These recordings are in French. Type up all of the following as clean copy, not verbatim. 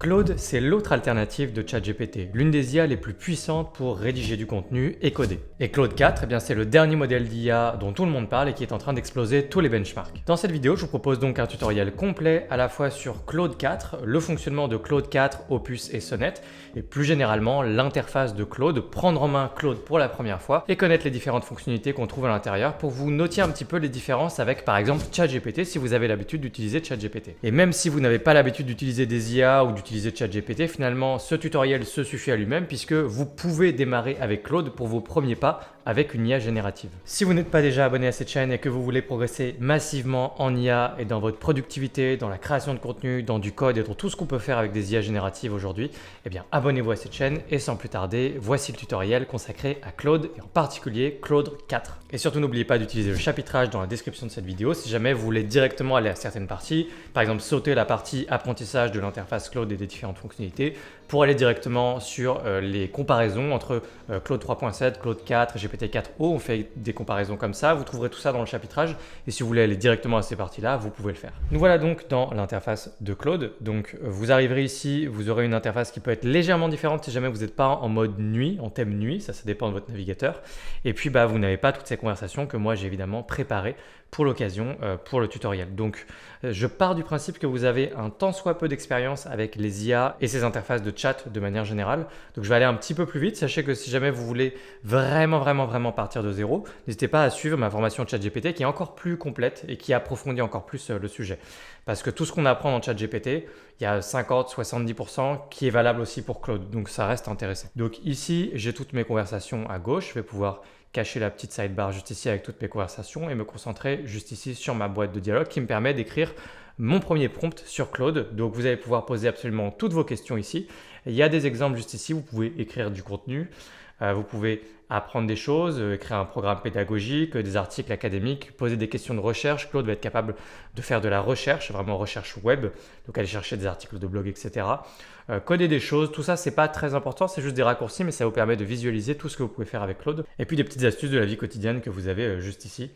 Claude, c'est l'autre alternative de ChatGPT, l'une des IA les plus puissantes pour rédiger du contenu et coder. Et Claude 4, c'est le dernier modèle d'IA dont tout le monde parle et qui est en train d'exploser tous les benchmarks. Dans cette vidéo, je vous propose donc un tutoriel complet à la fois sur Claude 4, le fonctionnement de Claude 4, Opus et Sonnet, et plus généralement l'interface de Claude, prendre en main Claude pour la première fois et connaître les différentes fonctionnalités qu'on trouve à l'intérieur pour vous noter un petit peu les différences avec par exemple ChatGPT si vous avez l'habitude d'utiliser ChatGPT. Et même si vous n'avez pas l'habitude d'utiliser des IA ou d'utiliser ChatGPT, finalement ce tutoriel se suffit à lui-même puisque vous pouvez démarrer avec Claude pour vos premiers pas avec une IA générative. Si vous n'êtes pas déjà abonné à cette chaîne et que vous voulez progresser massivement en IA et dans votre productivité, dans la création de contenu, dans du code et dans tout ce qu'on peut faire avec des IA génératives aujourd'hui, abonnez-vous à cette chaîne et sans plus tarder, voici le tutoriel consacré à Claude et en particulier Claude 4. Et surtout n'oubliez pas d'utiliser le chapitrage dans la description de cette vidéo si jamais vous voulez directement aller à certaines parties, par exemple sauter la partie apprentissage de l'interface Claude et des différentes fonctionnalités pour aller directement sur les comparaisons entre Claude 3.7, Claude 4 et GPT-4o. On fait des comparaisons comme ça, vous trouverez tout ça dans le chapitrage et si vous voulez aller directement à ces parties-là, vous pouvez le faire. Nous voilà donc dans l'interface de Claude. Donc vous arriverez ici, vous aurez une interface qui peut être légèrement différente si jamais vous n'êtes pas en mode nuit, en thème nuit, ça dépend de votre navigateur. Et puis vous n'avez pas toutes ces conversations que moi j'ai évidemment préparées pour l'occasion, pour le tutoriel. Donc je pars du principe que vous avez un tant soit peu d'expérience avec les IA et ces interfaces de chat de manière générale. Donc je vais aller un petit peu plus vite. Sachez que si jamais vous voulez vraiment partir de zéro, n'hésitez pas à suivre ma formation ChatGPT qui est encore plus complète et qui approfondit encore plus le sujet. Parce que tout ce qu'on apprend dans ChatGPT, il y a 50-70% qui est valable aussi pour Claude. Donc ça reste intéressant. Donc ici, j'ai toutes mes conversations à gauche. Je vais pouvoir cacher la petite sidebar juste ici avec toutes mes conversations et me concentrer juste ici sur ma boîte de dialogue qui me permet d'écrire mon premier prompt sur Claude. Donc vous allez pouvoir poser absolument toutes vos questions ici. Il y a des exemples juste ici, vous pouvez écrire du contenu, vous pouvez apprendre des choses, écrire un programme pédagogique, des articles académiques, poser des questions de recherche. Claude va être capable de faire de la recherche, vraiment recherche web, donc aller chercher des articles de blog, etc. Coder des choses, tout ça c'est pas très important, c'est juste des raccourcis, mais ça vous permet de visualiser tout ce que vous pouvez faire avec Claude. Et puis des petites astuces de la vie quotidienne que vous avez juste ici.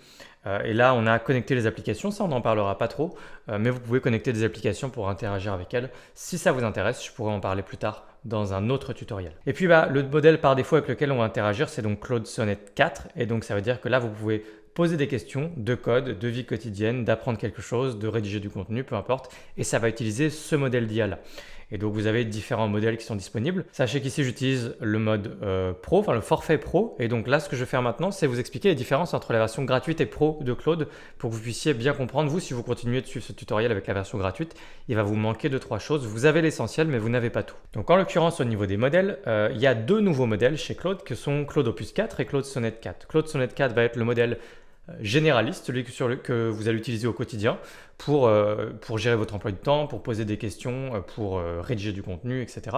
Et là on a connecté les applications, ça on n'en parlera pas trop, mais vous pouvez connecter des applications pour interagir avec elles. Si ça vous intéresse, je pourrais en parler plus tard dans un autre tutoriel. Et puis le modèle par défaut avec lequel on va interagir, c'est donc Claude Sonnet 4. Et donc ça veut dire que là, vous pouvez poser des questions de code, de vie quotidienne, d'apprendre quelque chose, de rédiger du contenu, peu importe. Et ça va utiliser ce modèle d'IA là. Et donc vous avez différents modèles qui sont disponibles. Sachez qu'ici j'utilise le mode pro, enfin le forfait pro. Et donc là ce que je vais faire maintenant c'est vous expliquer les différences entre la version gratuite et pro de Claude pour que vous puissiez bien comprendre. Vous, si vous continuez de suivre ce tutoriel avec la version gratuite, il va vous manquer 2-3 choses. Vous avez l'essentiel mais vous n'avez pas tout. Donc en l'occurrence au niveau des modèles, il y a deux nouveaux modèles chez Claude que sont Claude Opus 4 et Claude Sonnet 4. Claude Sonnet 4 va être le modèle généraliste, celui que vous allez utiliser au quotidien pour gérer votre emploi du temps, pour poser des questions, pour rédiger du contenu, etc.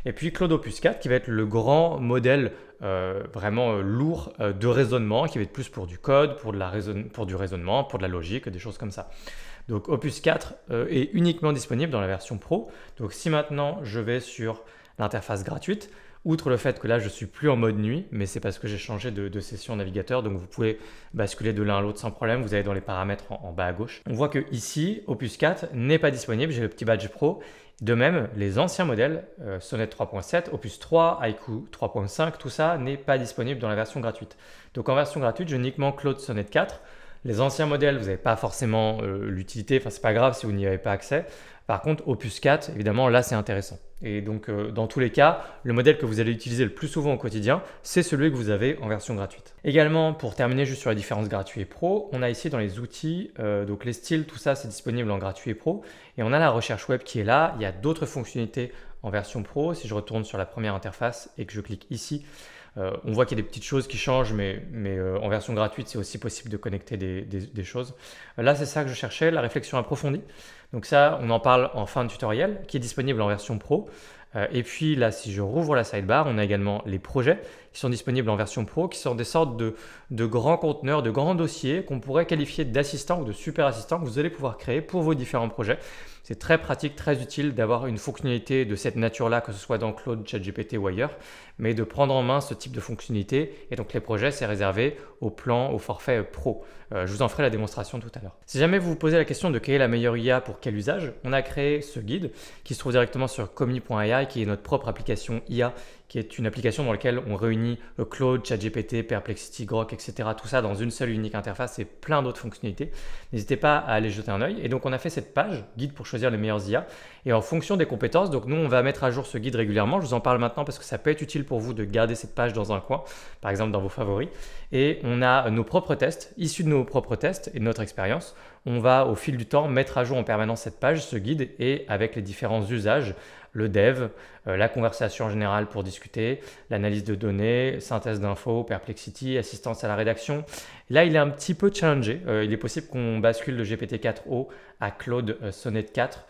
Et puis Claude Opus 4 qui va être le grand modèle vraiment lourd de raisonnement, qui va être plus pour du code, pour du raisonnement, pour de la logique, des choses comme ça. Donc Opus 4 est uniquement disponible dans la version Pro. Donc si maintenant je vais sur l'interface gratuite, outre le fait que là je suis plus en mode nuit, mais c'est parce que j'ai changé de session navigateur, donc vous pouvez basculer de l'un à l'autre sans problème, vous allez dans les paramètres en bas à gauche. On voit que ici, Opus 4 n'est pas disponible, j'ai le petit badge Pro. De même, les anciens modèles, Sonnet 3.7, Opus 3, Haiku 3.5, tout ça n'est pas disponible dans la version gratuite. Donc en version gratuite, j'ai uniquement Claude Sonnet 4. Les anciens modèles, vous n'avez pas forcément l'utilité, enfin c'est pas grave si vous n'y avez pas accès. Par contre, Opus 4, évidemment, là c'est intéressant. Et donc dans tous les cas, le modèle que vous allez utiliser le plus souvent au quotidien, c'est celui que vous avez en version gratuite. Également, pour terminer juste sur la différence gratuit et pro, on a ici dans les outils, donc les styles, tout ça c'est disponible en gratuit et pro. Et on a la recherche web qui est là, il y a d'autres fonctionnalités en version pro. Si je retourne sur la première interface et que je clique ici, on voit qu'il y a des petites choses qui changent, mais en version gratuite, c'est aussi possible de connecter des choses. Là, c'est ça que je cherchais, la réflexion approfondie. Donc ça, on en parle en fin de tutoriel, qui est disponible en version pro. Et puis là, si je rouvre la sidebar, on a également les projets qui sont disponibles en version pro, qui sont des sortes de grands conteneurs, de grands dossiers qu'on pourrait qualifier d'assistants ou de super assistants que vous allez pouvoir créer pour vos différents projets. C'est très pratique, très utile d'avoir une fonctionnalité de cette nature-là, que ce soit dans Claude, ChatGPT ou ailleurs, mais de prendre en main ce type de fonctionnalité. Et donc les projets, c'est réservé au plan, au forfait pro. Je vous en ferai la démonstration tout à l'heure. Si jamais vous vous posez la question de quelle est la meilleure IA pour quel usage, on a créé ce guide qui se trouve directement sur comi.ai, qui est notre propre application IA, qui est une application dans laquelle on réunit Claude, ChatGPT, Perplexity, Grok, etc. Tout ça dans une seule unique interface et plein d'autres fonctionnalités. N'hésitez pas à aller jeter un œil. Et donc on a fait cette page, guide pour choisir les meilleures IA. Et en fonction des compétences, donc nous on va mettre à jour ce guide régulièrement. Je vous en parle maintenant parce que ça peut être utile pour vous de garder cette page dans un coin, par exemple dans vos favoris. Et on a nos propres tests, issus de nos propres tests et de notre expérience. On va au fil du temps mettre à jour en permanence cette page, ce guide, et avec les différents usages, le dev, la conversation en général pour discuter, l'analyse de données, synthèse d'infos, Perplexity, assistance à la rédaction. Là, il est un petit peu challengé. Il est possible qu'on bascule de GPT-4o à Claude Sonnet 4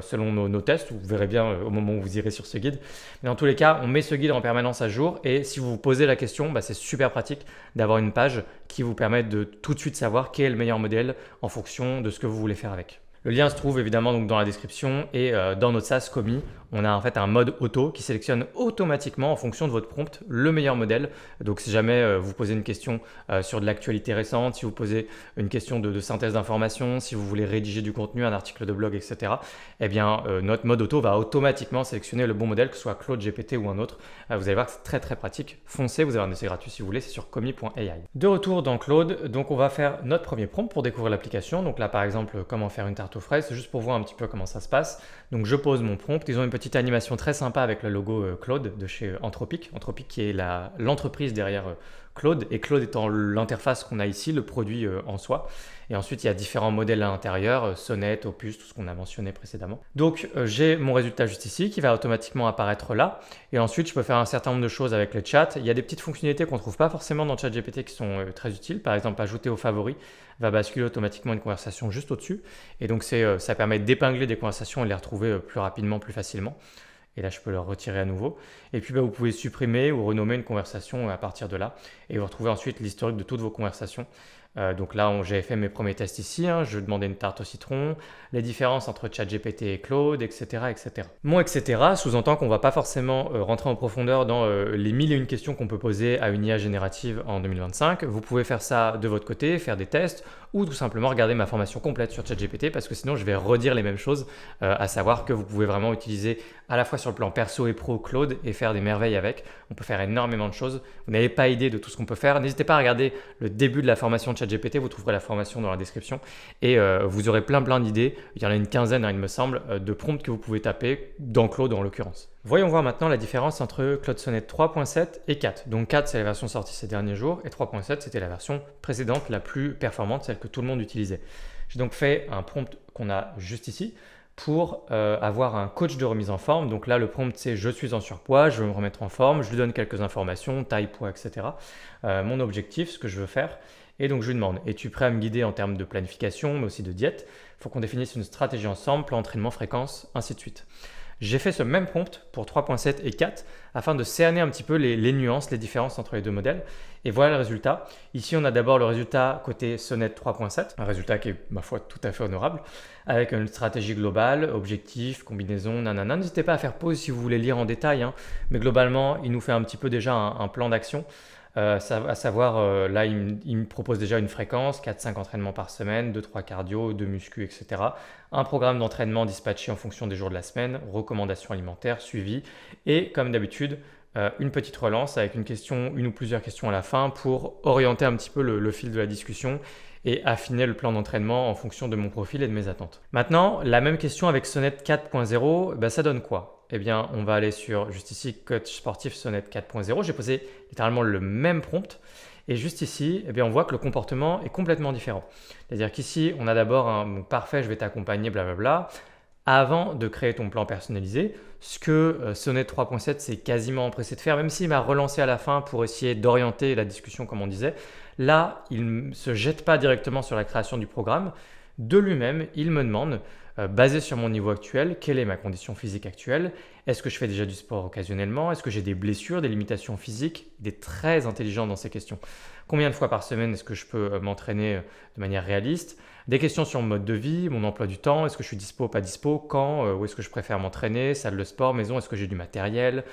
selon nos tests. Vous verrez bien au moment où vous irez sur ce guide. Mais dans tous les cas, on met ce guide en permanence à jour. Et si vous vous posez la question, c'est super pratique d'avoir une page qui vous permet de tout de suite savoir quel est le meilleur modèle en fonction de ce que vous voulez faire avec. Le lien se trouve évidemment donc dans la description et dans notre SaaS Comi, on a en fait un mode auto qui sélectionne automatiquement en fonction de votre prompt le meilleur modèle. Donc si jamais vous posez une question sur de l'actualité récente, si vous posez une question de synthèse d'information, si vous voulez rédiger du contenu, un article de blog, etc., eh bien notre mode auto va automatiquement sélectionner le bon modèle, que ce soit Claude, GPT ou un autre. Vous allez voir que c'est très très pratique. Foncez, vous avez un essai gratuit si vous voulez, c'est sur comi.ai. De retour dans Claude, donc on va faire notre premier prompt pour découvrir l'application. Donc là par exemple, comment faire une tarte aux fraises, c'est juste pour voir un petit peu comment ça se passe. Donc je pose mon prompt, ils ont une petite animation très sympa avec le logo Claude de chez Anthropic. Anthropic qui est l'entreprise derrière Claude, et Claude étant l'interface qu'on a ici, le produit en soi. Et ensuite, il y a différents modèles à l'intérieur, Sonnet, Opus, tout ce qu'on a mentionné précédemment. Donc, j'ai mon résultat juste ici qui va automatiquement apparaître là. Et ensuite, je peux faire un certain nombre de choses avec le chat. Il y a des petites fonctionnalités qu'on ne trouve pas forcément dans ChatGPT qui sont très utiles. Par exemple, ajouter aux favoris va basculer automatiquement une conversation juste au-dessus. Et donc, ça permet d'épingler des conversations et de les retrouver plus rapidement, plus facilement. Et là, je peux le retirer à nouveau. Et puis, vous pouvez supprimer ou renommer une conversation à partir de là. Et vous retrouvez ensuite l'historique de toutes vos conversations. Donc là, j'avais fait mes premiers tests ici. Je demandais une tarte au citron, les différences entre ChatGPT et Claude, etc. etc. Mon etc. sous-entend qu'on ne va pas forcément rentrer en profondeur dans les 1001 questions qu'on peut poser à une IA générative en 2025. Vous pouvez faire ça de votre côté, faire des tests, ou tout simplement regarder ma formation complète sur ChatGPT, parce que sinon je vais redire les mêmes choses, à savoir que vous pouvez vraiment utiliser à la fois sur le plan perso et pro Claude et faire des merveilles avec. On peut faire énormément de choses. Vous n'avez pas idée de tout ce qu'on peut faire. N'hésitez pas à regarder le début de la formation de ChatGPT, vous trouverez la formation dans la description et vous aurez plein d'idées. Il y en a une quinzaine, il me semble, de prompts que vous pouvez taper dans Claude en l'occurrence. Voyons voir maintenant la différence entre Claude Sonnet 3.7 et 4. Donc 4, c'est la version sortie ces derniers jours et 3.7, c'était la version précédente, la plus performante, celle que tout le monde utilisait. J'ai donc fait un prompt qu'on a juste ici pour avoir un coach de remise en forme. Donc là, le prompt, c'est « Je suis en surpoids, je veux me remettre en forme », je lui donne quelques informations, taille, poids, etc. Mon objectif, ce que je veux faire. Et donc, je lui demande « Es-tu prêt à me guider en termes de planification, mais aussi de diète ?» Il faut qu'on définisse une stratégie ensemble, plan d'entraînement, fréquence, ainsi de suite. J'ai fait ce même prompt pour 3.7 et 4 afin de cerner un petit peu les nuances, les différences entre les deux modèles. Et voilà le résultat. Ici, on a d'abord le résultat côté Sonnet 3.7, un résultat qui est, ma foi, tout à fait honorable, avec une stratégie globale, objectif, combinaison, nanana. N'hésitez pas à faire pause si vous voulez lire en détail, mais globalement, il nous fait un petit peu déjà un plan d'action. À savoir, là, il me propose déjà une fréquence, 4-5 entraînements par semaine, 2-3 cardio, 2 muscu, etc. Un programme d'entraînement dispatché en fonction des jours de la semaine, recommandations alimentaires, suivi, et comme d'habitude, une petite relance avec une question, une ou plusieurs questions à la fin pour orienter un petit peu le fil de la discussion et affiner le plan d'entraînement en fonction de mon profil et de mes attentes. Maintenant, la même question avec Sonnet 4.0, ça donne quoi ? Eh bien, on va aller sur, juste ici, coach sportif Sonnet 4.0. J'ai posé littéralement le même prompt. Et juste ici, eh bien, on voit que le comportement est complètement différent. C'est-à-dire qu'ici, on a d'abord un parfait, je vais t'accompagner, blablabla, avant de créer ton plan personnalisé. Ce que Sonnet 3.7 s'est quasiment empressé de faire, même s'il m'a relancé à la fin pour essayer d'orienter la discussion, comme on disait. Là, il ne se jette pas directement sur la création du programme, de lui-même, il me demande, basé sur mon niveau actuel, quelle est ma condition physique actuelle? Est-ce que je fais déjà du sport occasionnellement? Est-ce que j'ai des blessures, des limitations physiques? Il est très intelligent dans ces questions. Combien de fois par semaine est-ce que je peux m'entraîner de manière réaliste? Des questions sur mon mode de vie, mon emploi du temps, est-ce que je suis dispo, pas dispo, quand, où est-ce que je préfère m'entraîner, salle de sport, maison, est-ce que j'ai du matériel,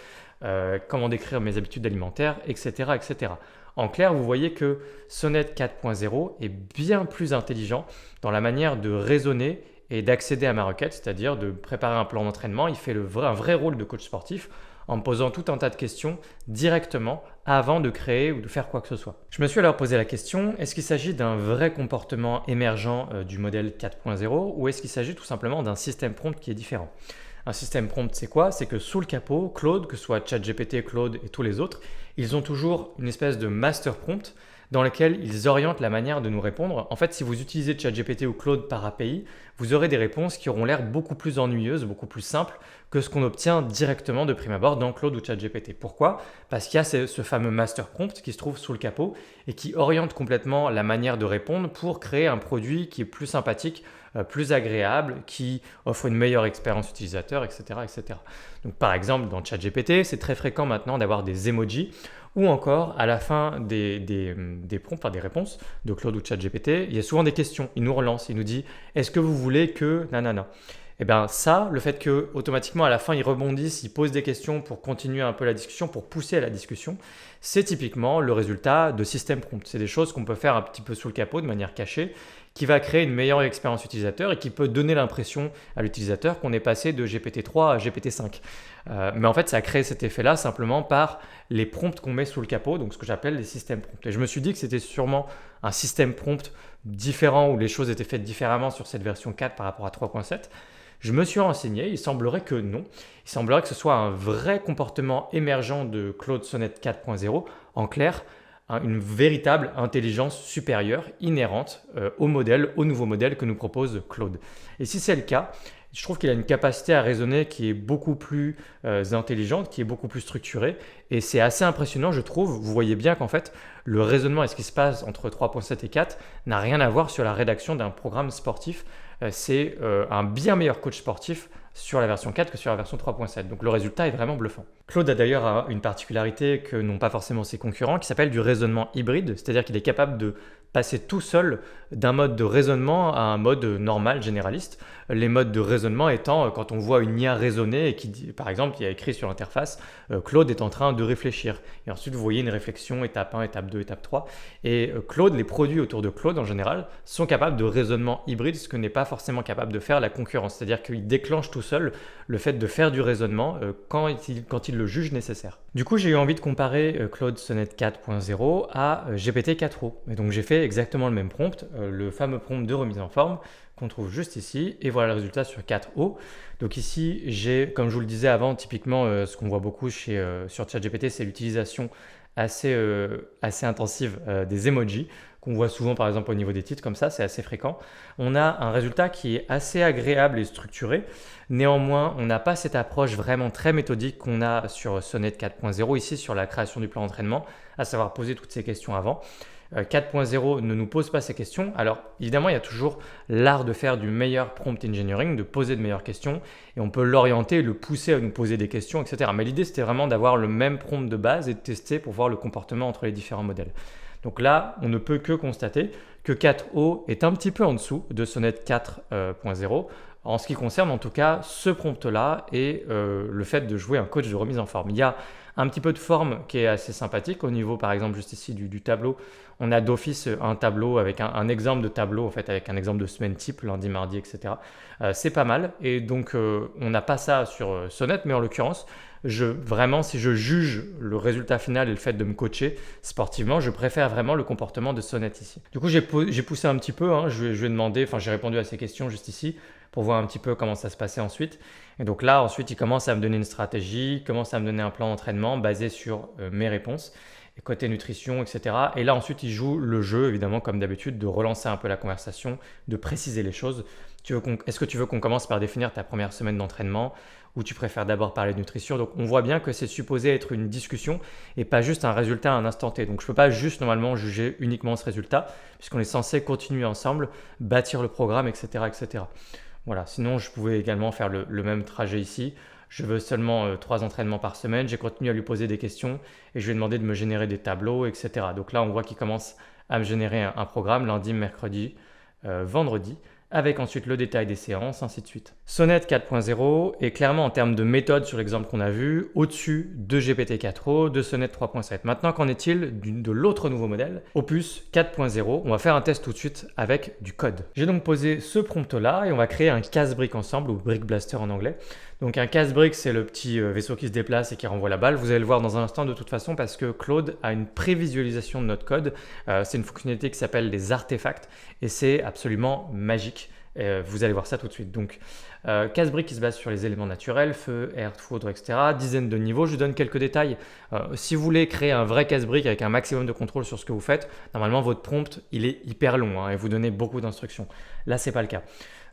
comment décrire mes habitudes alimentaires, etc., etc. En clair, vous voyez que Sonnet 4.0 est bien plus intelligent dans la manière de raisonner et d'accéder à ma requête, c'est-à-dire de préparer un plan d'entraînement. Il fait un vrai rôle de coach sportif en me posant tout un tas de questions directement avant de créer ou de faire quoi que ce soit. Je me suis alors posé la question, est-ce qu'il s'agit d'un vrai comportement émergent du modèle 4.0 ou est-ce qu'il s'agit tout simplement d'un système prompt qui est différent? Un système prompt, c'est quoi? C'est que sous le capot, Claude, que ce soit ChatGPT, Claude et tous les autres, ils ont toujours une espèce de master prompt dans lequel ils orientent la manière de nous répondre. En fait, si vous utilisez ChatGPT ou Claude par API, vous aurez des réponses qui auront l'air beaucoup plus ennuyeuses, beaucoup plus simples que ce qu'on obtient directement de prime abord dans Claude ou ChatGPT. Pourquoi? Parce qu'il y a ce fameux master prompt qui se trouve sous le capot et qui oriente complètement la manière de répondre pour créer un produit qui est plus sympathique, plus agréable, qui offre une meilleure expérience utilisateur, etc., etc. Donc, par exemple, dans ChatGPT, c'est très fréquent maintenant d'avoir des emojis ou encore à la fin des prompts, enfin des réponses de Claude ou ChatGPT, il y a souvent des questions. Il nous relance, il nous dit « Est-ce que vous voulez que… nanana ?» Et bien ça, le fait que automatiquement à la fin ils rebondissent, ils posent des questions pour continuer un peu la discussion, pour pousser à la discussion, c'est typiquement le résultat de système prompt. C'est des choses qu'on peut faire un petit peu sous le capot de manière cachée, qui va créer une meilleure expérience utilisateur et qui peut donner l'impression à l'utilisateur qu'on est passé de GPT-3 à GPT-5. Mais en fait, ça a créé cet effet-là simplement par les prompts qu'on met sous le capot, donc ce que j'appelle les systèmes prompts. Et je me suis dit que c'était sûrement un système prompt différent où les choses étaient faites différemment sur cette version 4 par rapport à 3.7. Je me suis renseigné, il semblerait que non. Il semblerait que ce soit un vrai comportement émergent de Claude Sonnet 4.0. En clair, une véritable intelligence supérieure, inhérente au nouveau modèle que nous propose Claude. Et si c'est le cas, je trouve qu'il a une capacité à raisonner qui est beaucoup plus intelligente, qui est beaucoup plus structurée. Et c'est assez impressionnant, je trouve. Vous voyez bien qu'en fait, le raisonnement et ce qui se passe entre 3.7 et 4 n'a rien à voir sur la rédaction d'un programme sportif. C'est un bien meilleur coach sportif sur la version 4 que sur la version 3.7. Donc le résultat est vraiment bluffant. Claude a d'ailleurs une particularité que n'ont pas forcément ses concurrents qui s'appelle du raisonnement hybride, c'est-à-dire qu'il est capable de passer tout seul d'un mode de raisonnement à un mode normal, généraliste. Les modes de raisonnement étant quand on voit une IA raisonner et qui dit, par exemple, il y a écrit sur l'interface Claude est en train de réfléchir. Et ensuite, vous voyez une réflexion étape 1, étape 2, étape 3. Et Claude, les produits autour de Claude en général, sont capables de raisonnement hybride, ce que n'est pas forcément capable de faire la concurrence. C'est-à-dire qu'il déclenche tout seul le fait de faire du raisonnement quand il le juge nécessaire. Du coup, j'ai eu envie de comparer Claude Sonnet 4.0 à GPT-4o. Et donc, j'ai fait exactement le même prompt, le fameux prompt de remise en forme qu'on trouve juste ici. Et voilà le résultat sur 4o. Donc ici, j'ai, comme je vous le disais avant, typiquement, ce qu'on voit beaucoup sur ChatGPT, c'est l'utilisation assez intensive des emojis qu'on voit souvent par exemple au niveau des titres comme ça, c'est assez fréquent. On a un résultat qui est assez agréable et structuré. Néanmoins, on n'a pas cette approche vraiment très méthodique qu'on a sur Sonnet 4.0 ici sur la création du plan d'entraînement, à savoir poser toutes ces questions avant. 4.0 ne nous pose pas ces questions. Alors évidemment, il y a toujours l'art de faire du meilleur prompt engineering, de poser de meilleures questions et on peut l'orienter, le pousser à nous poser des questions, etc. Mais l'idée, c'était vraiment d'avoir le même prompt de base et de tester pour voir le comportement entre les différents modèles. Donc là, on ne peut que constater que 4o est un petit peu en dessous de Sonnet 4.0 en ce qui concerne en tout cas ce prompt-là et le fait de jouer un coach de remise en forme. Il y a un petit peu de forme qui est assez sympathique au niveau par exemple juste ici du tableau. On a d'office un tableau avec un exemple de tableau en fait avec un exemple de semaine type, lundi, mardi, etc. C'est pas mal et donc on n'a pas ça sur Sonnet mais en l'occurrence vraiment si je juge le résultat final et le fait de me coacher sportivement, je préfère vraiment le comportement de Sonnet ici. Du coup j'ai poussé un petit peu, je lui ai demandé, j'ai répondu à ces questions juste ici pour voir un petit peu comment ça se passait ensuite. Et donc là, ensuite, il commence à me donner une stratégie, il commence à me donner un plan d'entraînement basé sur mes réponses. et côté nutrition, etc. Et là ensuite il joue le jeu, évidemment comme d'habitude, de relancer un peu la conversation, de préciser les choses. Est-ce que tu veux qu'on commence par définir ta première semaine d'entraînement ou tu préfères d'abord parler de nutrition? Donc on voit bien que c'est supposé être une discussion et pas juste un résultat à un instant T. Donc je ne peux pas juste normalement juger uniquement ce résultat puisqu'on est censé continuer ensemble, bâtir le programme, etc. etc. Voilà, sinon je pouvais également faire le même trajet ici. Je veux seulement 3 entraînements par semaine. J'ai continué à lui poser des questions et je lui ai demandé de me générer des tableaux, etc. Donc là, on voit qu'il commence à me générer un programme lundi, mercredi, vendredi, avec ensuite le détail des séances, ainsi de suite. Sonnet 4.0 est clairement en termes de méthode sur l'exemple qu'on a vu, au-dessus de GPT-4o, de Sonnet 3.7. Maintenant, qu'en est-il de l'autre nouveau modèle, Opus 4.0? On va faire un test tout de suite avec du code. J'ai donc posé ce prompt-là et on va créer un casse-brique ensemble, ou Brick Blaster en anglais. Donc un casse-brique, c'est le petit vaisseau qui se déplace et qui renvoie la balle. Vous allez le voir dans un instant de toute façon parce que Claude a une prévisualisation de notre code. C'est une fonctionnalité qui s'appelle les artefacts et c'est absolument magique. Vous allez voir ça tout de suite. Donc casse-brique qui se base sur les éléments naturels, feu, air, foudre, etc. Dizaines de niveaux. Je vous donne quelques détails. Si vous voulez créer un vrai casse-brique avec un maximum de contrôle sur ce que vous faites, normalement votre prompt il est hyper long et vous donnez beaucoup d'instructions. Là, c'est pas le cas.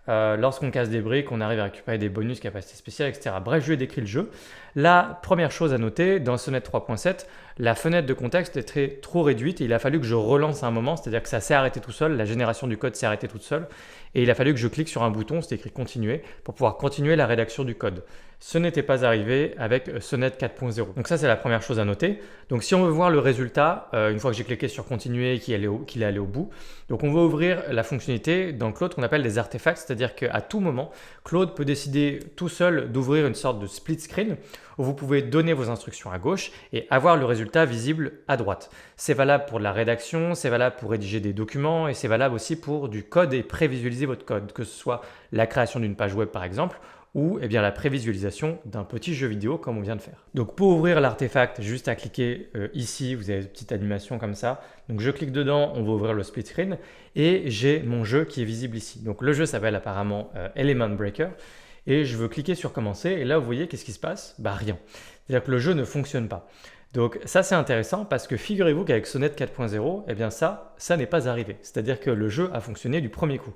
Lorsqu'on casse des briques, on arrive à récupérer des bonus, capacités spéciales, etc. Bref, je lui ai décrit le jeu. La première chose à noter, dans Sonnet 3.7, la fenêtre de contexte est trop réduite et il a fallu que je relance à un moment, c'est-à-dire que ça s'est arrêté tout seul, la génération du code s'est arrêtée toute seule et il a fallu que je clique sur un bouton, c'est écrit continuer, pour pouvoir continuer la rédaction du code. Ce n'était pas arrivé avec Sonnet 4.0. Donc ça, c'est la première chose à noter. Donc si on veut voir le résultat, une fois que j'ai cliqué sur continuer et qu'il est allé au bout, donc on va ouvrir la fonctionnalité dans Claude qu'on appelle des artefacts, c'est-à-dire qu'à tout moment, Claude peut décider tout seul d'ouvrir une sorte de split screen où vous pouvez donner vos instructions à gauche et avoir le résultat visible à droite. C'est valable pour de la rédaction, c'est valable pour rédiger des documents et c'est valable aussi pour du code et prévisualiser votre code, que ce soit la création d'une page web par exemple, ou bien la prévisualisation d'un petit jeu vidéo comme on vient de faire. Donc pour ouvrir l'artefact, juste à cliquer ici, vous avez une petite animation comme ça. Donc je clique dedans, on va ouvrir le split screen et j'ai mon jeu qui est visible ici. Donc le jeu s'appelle apparemment Element Breaker et je veux cliquer sur commencer et là vous voyez qu'est-ce qui se passe? Bah rien. C'est-à-dire que le jeu ne fonctionne pas. Donc ça c'est intéressant parce que figurez-vous qu'avec Sonnet 4.0, eh bien ça n'est pas arrivé. C'est-à-dire que le jeu a fonctionné du premier coup.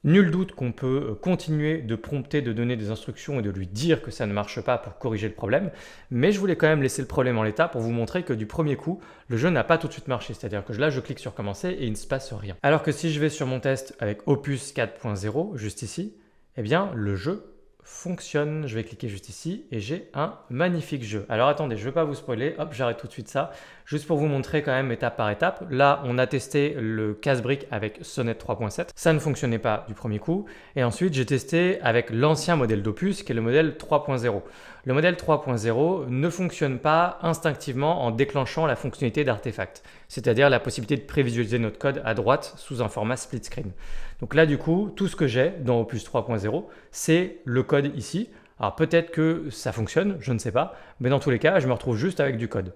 Nul doute qu'on peut continuer de prompter, de donner des instructions et de lui dire que ça ne marche pas pour corriger le problème, mais je voulais quand même laisser le problème en l'état pour vous montrer que du premier coup, le jeu n'a pas tout de suite marché, c'est-à-dire que là je clique sur commencer et il ne se passe rien. Alors que si je vais sur mon test avec Opus 4.0, juste ici, eh bien le jeu fonctionne. Je vais cliquer juste ici et j'ai un magnifique jeu. Alors attendez, je ne vais pas vous spoiler, hop, j'arrête tout de suite ça, juste pour vous montrer quand même étape par étape. Là, on a testé le casse-brique avec Sonnet 3.7, ça ne fonctionnait pas du premier coup. Et ensuite, j'ai testé avec l'ancien modèle d'Opus qui est le modèle 3.0. Le modèle 3.0 ne fonctionne pas instinctivement en déclenchant la fonctionnalité d'artefact, c'est-à-dire la possibilité de prévisualiser notre code à droite sous un format split screen. Donc là, du coup, tout ce que j'ai dans Opus 3.0, c'est le code ici. Alors peut-être que ça fonctionne, je ne sais pas, mais dans tous les cas, je me retrouve juste avec du code.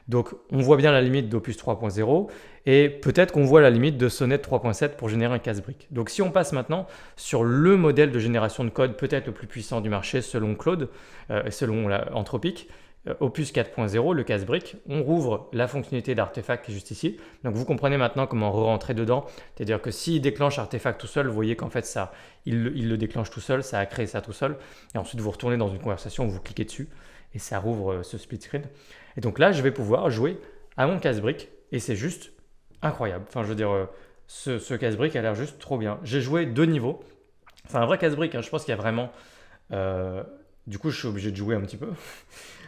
Donc on voit bien la limite d'Opus 3.0 et peut-être qu'on voit la limite de Sonnet 3.7 pour générer un casse-brique. Donc si on passe maintenant sur le modèle de génération de code peut-être le plus puissant du marché selon Claude, selon Anthropic, Opus 4.0, le casse-brique, on rouvre la fonctionnalité d'artefact qui est juste ici. Donc vous comprenez maintenant comment re-rentrer dedans. C'est-à-dire que s'il déclenche artefact tout seul, vous voyez qu'en fait ça, il le déclenche tout seul, ça a créé ça tout seul. Et ensuite vous retournez dans une conversation, vous cliquez dessus et ça rouvre ce split screen. Et donc là, je vais pouvoir jouer à mon casse-brique et c'est juste incroyable. Enfin, je veux dire, ce casse-brique a l'air juste trop bien. J'ai joué 2 niveaux. C'est un vrai casse-brique, je pense qu'il y a vraiment... du coup, je suis obligé de jouer un petit peu.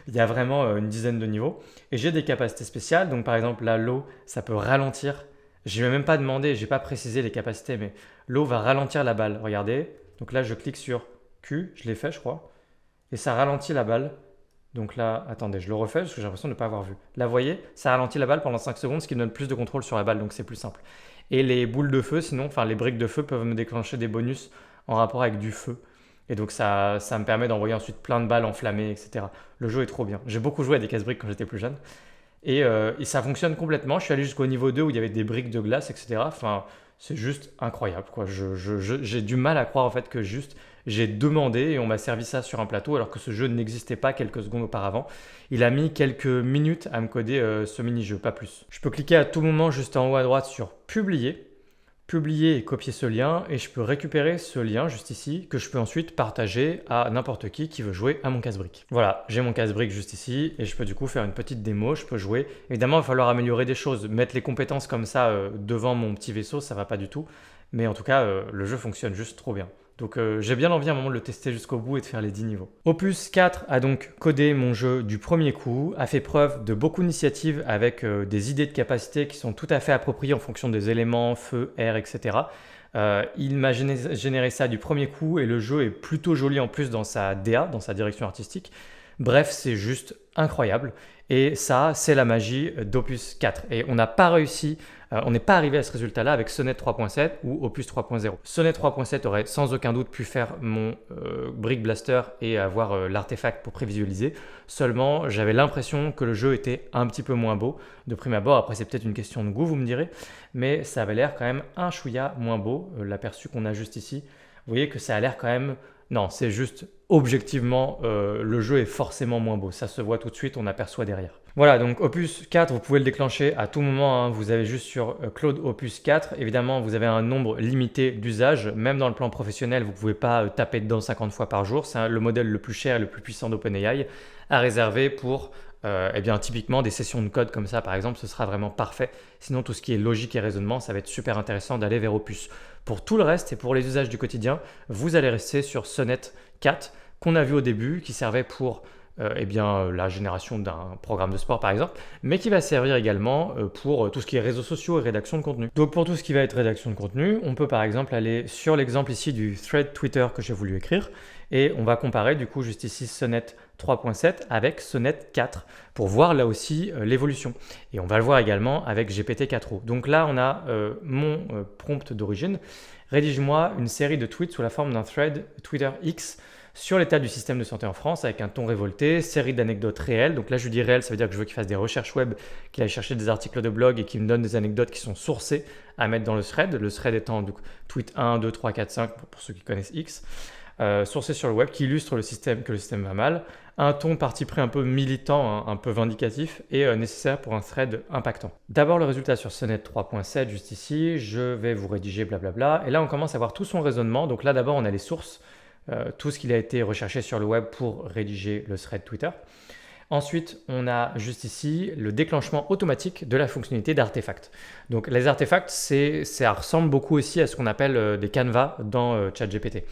Il y a vraiment une dizaine de niveaux. Et j'ai des capacités spéciales. Donc par exemple, là, l'eau, ça peut ralentir. Je ne vais même pas demander, je n'ai pas précisé les capacités, mais l'eau va ralentir la balle. Regardez. Donc là, je clique sur Q, je l'ai fait, je crois. Et ça ralentit la balle. Donc là, attendez, je le refais parce que j'ai l'impression de ne pas avoir vu. Là, vous voyez, ça ralentit la balle pendant 5 secondes, ce qui me donne plus de contrôle sur la balle, donc c'est plus simple. Et les boules de feu, sinon, enfin les briques de feu peuvent me déclencher des bonus en rapport avec du feu. Et donc ça me permet d'envoyer ensuite plein de balles enflammées, etc. Le jeu est trop bien. J'ai beaucoup joué à des casse-briques quand j'étais plus jeune. Et ça fonctionne complètement. Je suis allé jusqu'au niveau 2 où il y avait des briques de glace, etc. Enfin, c'est juste incroyable, quoi. J'ai du mal à croire en fait que juste j'ai demandé et on m'a servi ça sur un plateau alors que ce jeu n'existait pas quelques secondes auparavant. Il a mis quelques minutes à me coder ce mini-jeu, pas plus. Je peux cliquer à tout moment juste en haut à droite sur publier et copier ce lien et je peux récupérer ce lien juste ici que je peux ensuite partager à n'importe qui veut jouer à mon casse-brique. Voilà, j'ai mon casse-brique juste ici et je peux du coup faire une petite démo, je peux jouer. Évidemment, il va falloir améliorer des choses, mettre les compétences comme ça devant mon petit vaisseau, ça va pas du tout. Mais en tout cas, le jeu fonctionne juste trop bien. Donc j'ai bien envie à un moment de le tester jusqu'au bout et de faire les 10 niveaux. Opus 4 a donc codé mon jeu du premier coup, a fait preuve de beaucoup d'initiatives avec des idées de capacité qui sont tout à fait appropriées en fonction des éléments, feu, air, etc. Il m'a généré ça du premier coup et le jeu est plutôt joli en plus dans sa DA, dans sa direction artistique. Bref, c'est juste incroyable. Et ça, c'est la magie d'Opus 4. Et on n'a pas réussi, on n'est pas arrivé à ce résultat-là avec Sonnet 3.7 ou Opus 3.0. Sonnet 3.7 aurait sans aucun doute pu faire mon Brick Blaster et avoir l'artefact pour prévisualiser. Seulement, j'avais l'impression que le jeu était un petit peu moins beau de prime abord. Après, c'est peut-être une question de goût, vous me direz. Mais ça avait l'air quand même un chouïa moins beau, l'aperçu qu'on a juste ici. Vous voyez que ça a l'air quand même... Non, c'est juste objectivement, le jeu est forcément moins beau. Ça se voit tout de suite, on aperçoit derrière. Voilà, donc Opus 4, vous pouvez le déclencher à tout moment. Hein. Vous avez juste sur Claude Opus 4. Évidemment, vous avez un nombre limité d'usages. Même dans le plan professionnel, vous ne pouvez pas taper dedans 50 fois par jour. C'est le modèle le plus cher et le plus puissant d'OpenAI à réserver pour eh bien, typiquement des sessions de code comme ça, par exemple, ce sera vraiment parfait. Sinon, tout ce qui est logique et raisonnement, ça va être super intéressant d'aller vers Opus. Pour tout le reste et pour les usages du quotidien, vous allez rester sur Sonnet 4 qu'on a vu au début, qui servait pour eh bien, la génération d'un programme de sport par exemple, mais qui va servir également pour tout ce qui est réseaux sociaux et rédaction de contenu. Donc pour tout ce qui va être rédaction de contenu, on peut par exemple aller sur l'exemple ici du thread Twitter que j'ai voulu écrire et on va comparer du coup juste ici Sonnet 3.7 avec Sonnet 4 pour voir là aussi l'évolution. Et on va le voir également avec GPT-4o. Donc là, on a mon prompt d'origine. Rédige-moi une série de tweets sous la forme d'un thread Twitter X sur l'état du système de santé en France avec un ton révolté, série d'anecdotes réelles. Donc là, je dis réel, ça veut dire que je veux qu'il fasse des recherches web, qu'il aille chercher des articles de blog et qu'il me donne des anecdotes qui sont sourcées à mettre dans le thread. Le thread étant donc tweet 1, 2, 3, 4, 5 pour ceux qui connaissent X. Sourcé sur le web qui illustre le système, que le système va mal. Un ton parti pris un peu militant, un peu vindicatif et nécessaire pour un thread impactant. D'abord le résultat sur Sonnet 3.7 juste ici, je vais vous rédiger blablabla et là on commence à voir tout son raisonnement. Donc là d'abord on a les sources, tout ce qu'il a été recherché sur le web pour rédiger le thread Twitter. Ensuite, on a juste ici le déclenchement automatique de la fonctionnalité d'artefacts. Donc les artefacts, ça ressemble beaucoup aussi à ce qu'on appelle des canevas dans ChatGPT.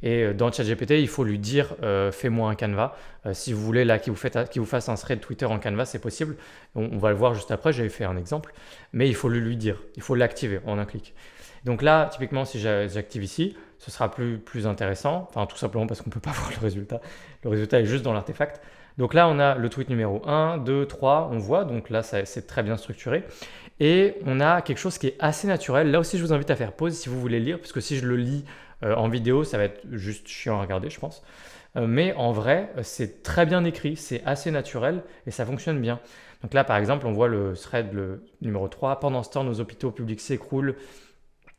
Et dans ChatGPT, il faut lui dire fais-moi un canevas. Si vous voulez là qu'il vous fasse un thread Twitter en canevas, c'est possible. On va le voir juste après, j'avais fait un exemple. Mais il faut le lui dire, il faut l'activer en un clic. Donc là, typiquement, si j'active ici, ce sera plus intéressant. Enfin, tout simplement parce qu'on ne peut pas voir le résultat. Le résultat est juste dans l'artefact. Donc là, on a le tweet numéro 1, 2, 3, on voit. Donc là, c'est très bien structuré. Et on a quelque chose qui est assez naturel. Là aussi, je vous invite à faire pause si vous voulez lire, parce que si je le lis en vidéo, ça va être juste chiant à regarder, je pense. Mais en vrai, c'est très bien écrit, c'est assez naturel et ça fonctionne bien. Donc là, par exemple, on voit le thread le numéro 3. Pendant ce temps, nos hôpitaux publics s'écroulent.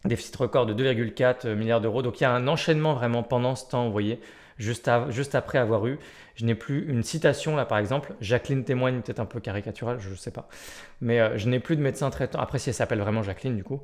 Déficit record de 2,4 milliards d'euros. Donc il y a un enchaînement vraiment pendant ce temps, vous voyez, juste après avoir eu. Je n'ai plus une citation là par exemple. Jacqueline témoigne, peut-être un peu caricaturale, je ne sais pas. Mais je n'ai plus de médecin traitant. Après, si elle s'appelle vraiment Jacqueline du coup.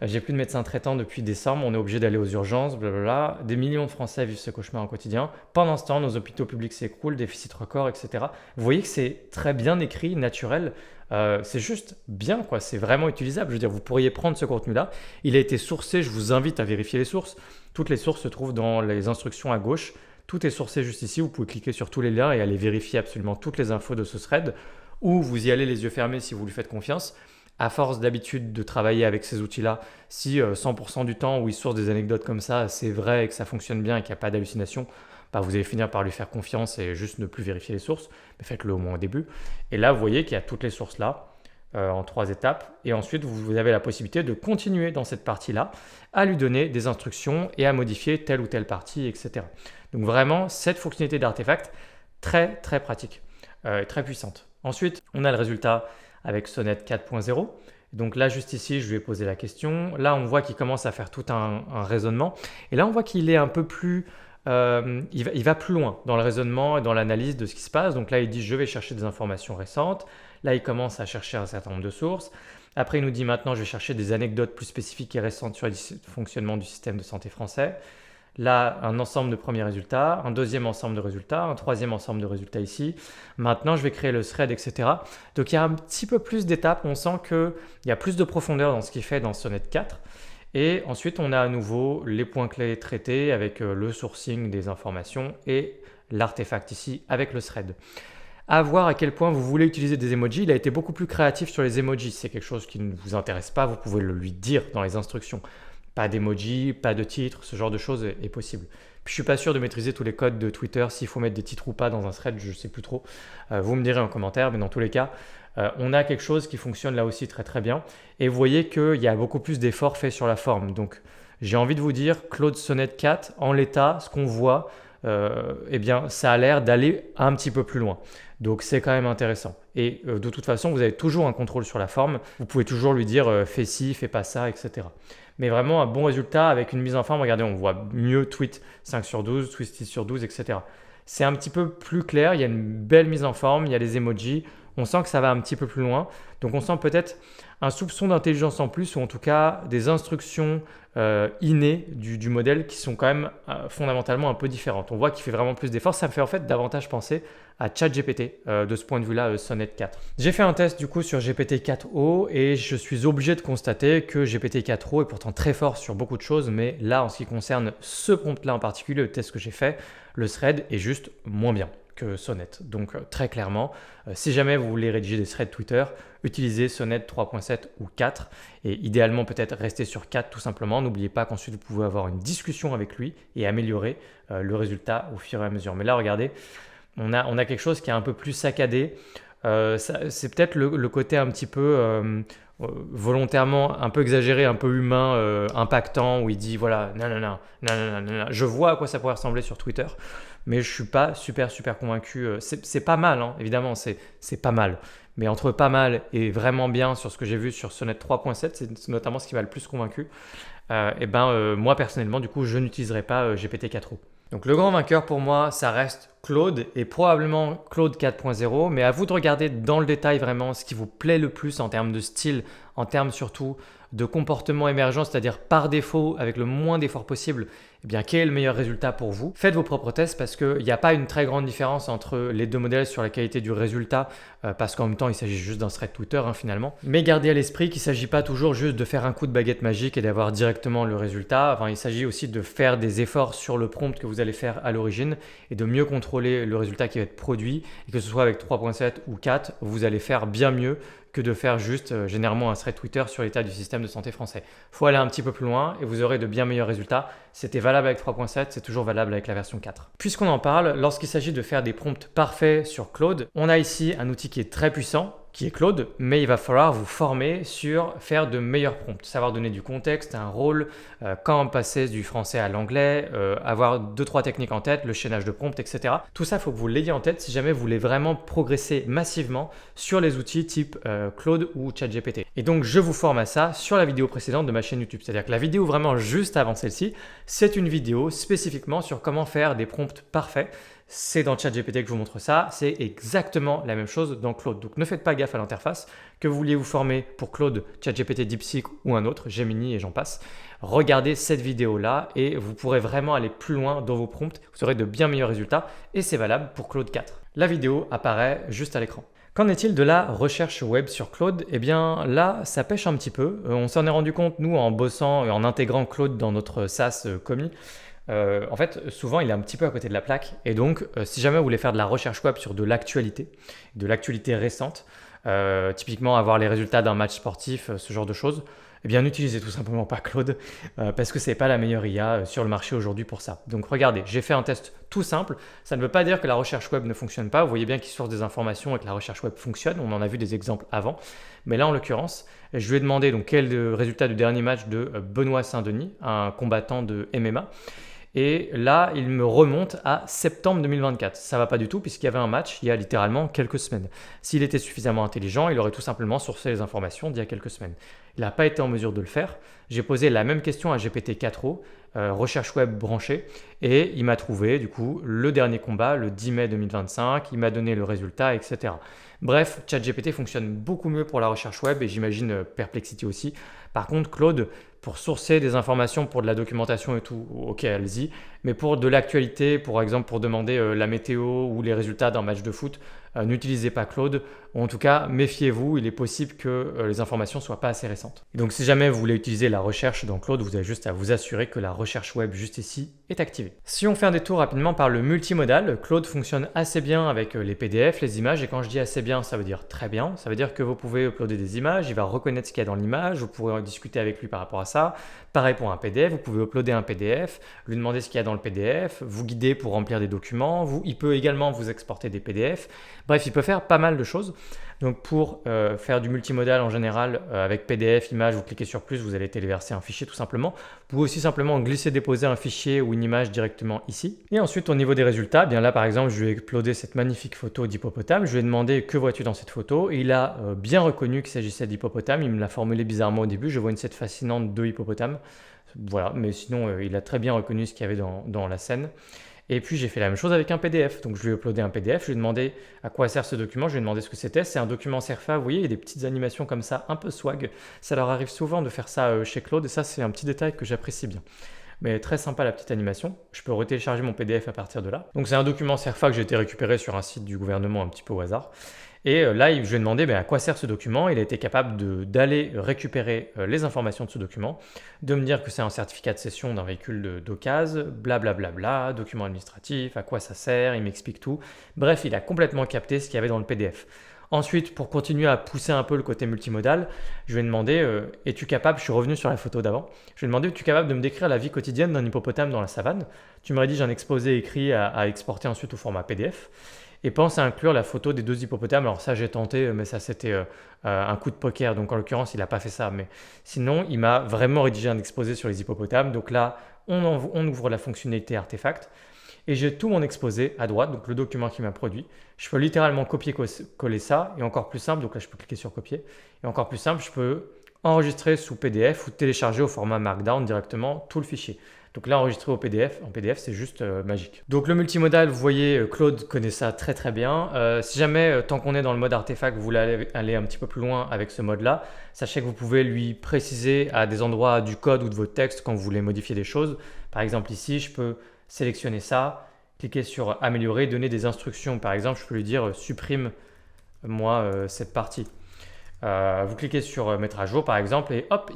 J'ai plus de médecin traitant depuis décembre, on est obligé d'aller aux urgences, blablabla. Des millions de Français vivent ce cauchemar au quotidien. Pendant ce temps, nos hôpitaux publics s'écroulent, déficit record, etc. Vous voyez que c'est très bien écrit, naturel. C'est juste bien, quoi. C'est vraiment utilisable. Je veux dire, vous pourriez prendre ce contenu-là. Il a été sourcé, je vous invite à vérifier les sources. Toutes les sources se trouvent dans les instructions à gauche. Tout est sourcé juste ici. Vous pouvez cliquer sur tous les liens et aller vérifier absolument toutes les infos de ce thread. Ou vous y allez les yeux fermés si vous lui faites confiance. À force d'habitude de travailler avec ces outils-là, si 100% du temps où il source des anecdotes comme ça, c'est vrai et que ça fonctionne bien et qu'il n'y a pas d'hallucination, bah vous allez finir par lui faire confiance et juste ne plus vérifier les sources, mais faites-le au moins au début. Et là, vous voyez qu'il y a toutes les sources là, en 3 étapes, et ensuite vous avez la possibilité de continuer dans cette partie-là à lui donner des instructions et à modifier telle ou telle partie, etc. Donc vraiment, cette fonctionnalité d'artefact, très très pratique, très puissante. Ensuite, on a le résultat avec Sonnet 4.0. Donc là, juste ici, je lui ai posé la question. Là, on voit qu'il commence à faire tout un raisonnement. Et là, on voit qu'il est un peu plus il va plus loin dans le raisonnement et dans l'analyse de ce qui se passe. Donc là, il dit je vais chercher des informations récentes. Là, il commence à chercher un certain nombre de sources. Après, il nous dit maintenant je vais chercher des anecdotes plus spécifiques et récentes sur le fonctionnement du système de santé français. Là, un ensemble de premiers résultats, un deuxième ensemble de résultats, un troisième ensemble de résultats ici. Maintenant, je vais créer le thread, etc. Donc, il y a un petit peu plus d'étapes. On sent qu'il y a plus de profondeur dans ce qu'il fait dans Sonnet 4. Et ensuite, on a à nouveau les points clés traités avec le sourcing des informations et l'artefact ici avec le thread. À voir à quel point vous voulez utiliser des emojis. Il a été beaucoup plus créatif sur les emojis. C'est quelque chose qui ne vous intéresse pas, vous pouvez le lui dire dans les instructions. Pas d'emoji, pas de titre, ce genre de choses est possible. Puis je suis pas sûr de maîtriser tous les codes de Twitter, s'il faut mettre des titres ou pas dans un thread, je ne sais plus trop. Vous me direz en commentaire, mais dans tous les cas, on a quelque chose qui fonctionne là aussi très très bien. Et vous voyez qu'il y a beaucoup plus d'efforts faits sur la forme. Donc j'ai envie de vous dire, Claude Sonnet 4, en l'état, ce qu'on voit, eh bien, ça a l'air d'aller un petit peu plus loin. Donc c'est quand même intéressant. Et de toute façon, vous avez toujours un contrôle sur la forme. Vous pouvez toujours lui dire fais ci, fais pas ça, etc. Mais vraiment un bon résultat avec une mise en forme. Regardez, on voit mieux tweet 5 sur 12, tweet 6 sur 12, etc. C'est un petit peu plus clair. Il y a une belle mise en forme. Il y a les emojis. On sent que ça va un petit peu plus loin. Donc on sent peut-être un soupçon d'intelligence en plus ou en tout cas des instructions innées du modèle qui sont quand même fondamentalement un peu différentes. On voit qu'il fait vraiment plus d'efforts. Ça me fait en fait davantage penser à ChatGPT de ce point de vue-là, Sonnet 4. J'ai fait un test du coup sur GPT-4o et je suis obligé de constater que GPT-4o est pourtant très fort sur beaucoup de choses, mais là en ce qui concerne ce prompt-là en particulier, le test que j'ai fait, le thread est juste moins bien que Sonnet. Donc très clairement, si jamais vous voulez rédiger des threads Twitter, utilisez Sonnet 3.7 ou 4 et idéalement peut-être rester sur 4 tout simplement. N'oubliez pas qu'ensuite vous pouvez avoir une discussion avec lui et améliorer le résultat au fur et à mesure. Mais là regardez, on a quelque chose qui est un peu plus saccadé. C'est peut-être le côté un petit peu volontairement un peu exagéré, un peu humain, impactant, où il dit voilà, non, je vois à quoi ça pourrait ressembler sur Twitter, mais je suis pas super convaincu. C'est pas mal, hein, évidemment, c'est pas mal. Mais entre pas mal et vraiment bien sur ce que j'ai vu sur Sonnet 3.7, c'est notamment ce qui m'a le plus convaincu. Moi personnellement, du coup, je n'utiliserai pas GPT-4o. Donc le grand vainqueur pour moi, ça reste Claude et probablement Claude 4.0, mais à vous de regarder dans le détail vraiment ce qui vous plaît le plus en termes de style, en termes surtout de comportement émergent, c'est-à-dire par défaut, avec le moins d'efforts possible, eh bien, quel est le meilleur résultat pour vous? Faites vos propres tests parce qu'il n'y a pas une très grande différence entre les deux modèles sur la qualité du résultat parce qu'en même temps, il s'agit juste d'un thread Twitter finalement. Mais gardez à l'esprit qu'il ne s'agit pas toujours juste de faire un coup de baguette magique et d'avoir directement le résultat. Enfin, il s'agit aussi de faire des efforts sur le prompt que vous allez faire à l'origine et de mieux contrôler le résultat qui va être produit. Et que ce soit avec 3.7 ou 4, vous allez faire bien mieux que de faire juste généralement un thread Twitter sur l'état du système de santé français. Il faut aller un petit peu plus loin et vous aurez de bien meilleurs résultats. C'était valable avec 3.7, c'est toujours valable avec la version 4. Puisqu'on en parle, lorsqu'il s'agit de faire des prompts parfaits sur Claude, on a ici un outil qui est très puissant, qui est Claude, mais il va falloir vous former sur faire de meilleurs prompts, savoir donner du contexte, un rôle, quand passer du français à l'anglais, avoir 2-3 techniques en tête, le chaînage de prompts, etc. Tout ça, il faut que vous l'ayez en tête si jamais vous voulez vraiment progresser massivement sur les outils type Claude ou ChatGPT. Et donc, je vous forme à ça sur la vidéo précédente de ma chaîne YouTube. C'est-à-dire que la vidéo vraiment juste avant celle-ci, c'est une vidéo spécifiquement sur comment faire des prompts parfaits. C'est dans ChatGPT que je vous montre ça, c'est exactement la même chose dans Claude. Donc ne faites pas gaffe à l'interface, que vous vouliez vous former pour Claude, ChatGPT, DeepSeek ou un autre, Gemini et j'en passe. Regardez cette vidéo-là et vous pourrez vraiment aller plus loin dans vos prompts, vous aurez de bien meilleurs résultats et c'est valable pour Claude 4. La vidéo apparaît juste à l'écran. Qu'en est-il de la recherche web sur Claude? Eh bien là, ça pêche un petit peu. On s'en est rendu compte, nous, en bossant et en intégrant Claude dans notre SaaS Commis. En fait, souvent, il est un petit peu à côté de la plaque. Et donc, si jamais vous voulez faire de la recherche web sur de l'actualité récente, typiquement avoir les résultats d'un match sportif, ce genre de choses, eh bien, n'utilisez tout simplement pas Claude parce que ce n'est pas la meilleure IA sur le marché aujourd'hui pour ça. Donc, regardez, j'ai fait un test tout simple. Ça ne veut pas dire que la recherche web ne fonctionne pas. Vous voyez bien qu'il source des informations et que la recherche web fonctionne. On en a vu des exemples avant. Mais là, en l'occurrence, je lui ai demandé donc, quel est le résultat du dernier match de Benoît Saint-Denis, un combattant de MMA. Et là, il me remonte à septembre 2024. Ça ne va pas du tout puisqu'il y avait un match il y a littéralement quelques semaines. S'il était suffisamment intelligent, il aurait tout simplement sourcé les informations d'il y a quelques semaines. Il n'a pas été en mesure de le faire. J'ai posé la même question à GPT-4o recherche web branchée et il m'a trouvé du coup le dernier combat le 10 mai 2025, il m'a donné le résultat, etc. Bref, ChatGPT fonctionne beaucoup mieux pour la recherche web et j'imagine Perplexity aussi. Par contre, Claude, pour sourcer des informations pour de la documentation et tout, ok, allez-y. Mais pour de l'actualité, par exemple pour demander la météo ou les résultats d'un match de foot, n'utilisez pas Claude. Ou en tout cas, méfiez-vous, il est possible que les informations ne soient pas assez récentes. Et donc si jamais vous voulez utiliser la recherche dans Claude, vous avez juste à vous assurer que la recherche web juste ici est activée. Si on fait un détour rapidement par le multimodal, Claude fonctionne assez bien avec les PDF, les images. Et quand je dis assez bien, ça veut dire très bien. Ça veut dire que vous pouvez uploader des images, il va reconnaître ce qu'il y a dans l'image, vous pourrez en discuter avec lui par rapport à ça. Pareil pour un PDF, vous pouvez uploader un PDF, lui demander ce qu'il y a dans le PDF, vous guider pour remplir des documents. Il peut également vous exporter des PDF. Bref, il peut faire pas mal de choses. Donc pour faire du multimodal en général avec PDF, image, vous cliquez sur plus, vous allez téléverser un fichier tout simplement. Vous pouvez aussi simplement glisser-déposer un fichier ou une image directement ici. Et ensuite au niveau des résultats, bien là par exemple je lui ai uploadé cette magnifique photo d'hippopotame. Je lui ai demandé que vois-tu dans cette photo et il a bien reconnu qu'il s'agissait d'hippopotame. Il me l'a formulé bizarrement au début, je vois une scène fascinante de hippopotame. Voilà, mais sinon il a très bien reconnu ce qu'il y avait dans la scène. Et puis j'ai fait la même chose avec un PDF. Donc je lui ai uploadé un PDF, je lui ai demandé à quoi sert ce document, je lui ai demandé ce que c'était. C'est un document Cerfa, vous voyez, il y a des petites animations comme ça, un peu swag. Ça leur arrive souvent de faire ça chez Claude et ça c'est un petit détail que j'apprécie bien. Mais très sympa la petite animation. Je peux retélécharger mon PDF à partir de là. Donc c'est un document Cerfa que j'ai été récupéré sur un site du gouvernement un petit peu au hasard. Et là, je lui ai demandé à quoi sert ce document. Il a été capable d'aller récupérer les informations de ce document, de me dire que c'est un certificat de cession d'un véhicule d'occasion, blablabla, document administratif, à quoi ça sert, il m'explique tout. Bref, il a complètement capté ce qu'il y avait dans le PDF. Ensuite, pour continuer à pousser un peu le côté multimodal, je lui ai demandé es-tu capable, je suis revenu sur la photo d'avant, je lui ai demandé es-tu capable de me décrire la vie quotidienne d'un hippopotame dans la savane. Tu me rédiges un exposé écrit à exporter ensuite au format PDF. Et pense à inclure la photo des deux hippopotames. Alors ça j'ai tenté, mais ça c'était un coup de poker, donc en l'occurrence il n'a pas fait ça. Mais sinon il m'a vraiment rédigé un exposé sur les hippopotames. Donc là on ouvre la fonctionnalité artefact et j'ai tout mon exposé à droite, donc le document qui m'a produit. Je peux littéralement copier-coller ça et encore plus simple, donc là je peux cliquer sur copier. Et encore plus simple, je peux enregistrer sous PDF ou télécharger au format Markdown directement tout le fichier. Donc là, enregistré en PDF, c'est juste magique. Donc le multimodal, vous voyez, Claude connaît ça très très bien. Si jamais, tant qu'on est dans le mode artefact, vous voulez aller un petit peu plus loin avec ce mode-là, sachez que vous pouvez lui préciser à des endroits du code ou de votre texte quand vous voulez modifier des choses. Par exemple ici, je peux sélectionner ça, cliquer sur améliorer, donner des instructions. Par exemple, je peux lui dire supprime-moi cette partie. Vous cliquez sur mettre à jour par exemple et hop,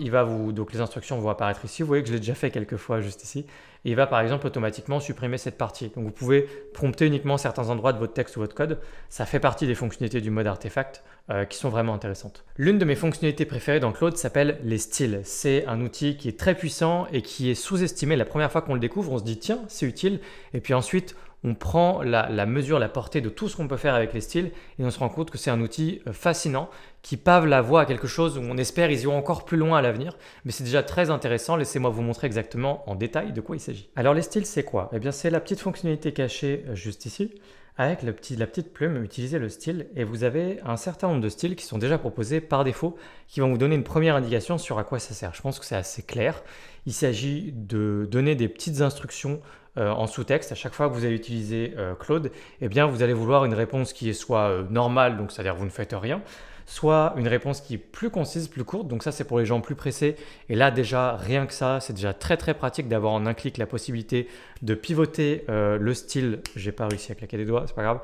donc les instructions vont apparaître ici. Vous voyez que je l'ai déjà fait quelques fois juste ici. Et il va par exemple automatiquement supprimer cette partie. Donc vous pouvez prompter uniquement certains endroits de votre texte ou votre code. Ça fait partie des fonctionnalités du mode artefact qui sont vraiment intéressantes. L'une de mes fonctionnalités préférées dans Claude s'appelle les styles. C'est un outil qui est très puissant et qui est sous-estimé. La première fois qu'on le découvre, on se dit tiens, c'est utile. Et puis ensuite, on prend la mesure, la portée de tout ce qu'on peut faire avec les styles et on se rend compte que c'est un outil fascinant qui pave la voie à quelque chose où on espère ils iront encore plus loin à l'avenir. Mais c'est déjà très intéressant. Laissez-moi vous montrer exactement en détail de quoi il s'agit. Alors les styles, c'est quoi? Eh bien, c'est la petite fonctionnalité cachée juste ici. Avec la petite plume, utilisez le style et vous avez un certain nombre de styles qui sont déjà proposés par défaut qui vont vous donner une première indication sur à quoi ça sert. Je pense que c'est assez clair. Il s'agit de donner des petites instructions en sous-texte. À chaque fois que vous allez utiliser Claude, eh bien, vous allez vouloir une réponse qui est soit normale, donc c'est-à-dire vous ne faites rien, soit une réponse qui est plus concise, plus courte. Donc ça, c'est pour les gens plus pressés. Et là, déjà, rien que ça, c'est déjà très très pratique d'avoir en un clic la possibilité de pivoter le style. J'ai pas réussi à claquer des doigts, c'est pas grave.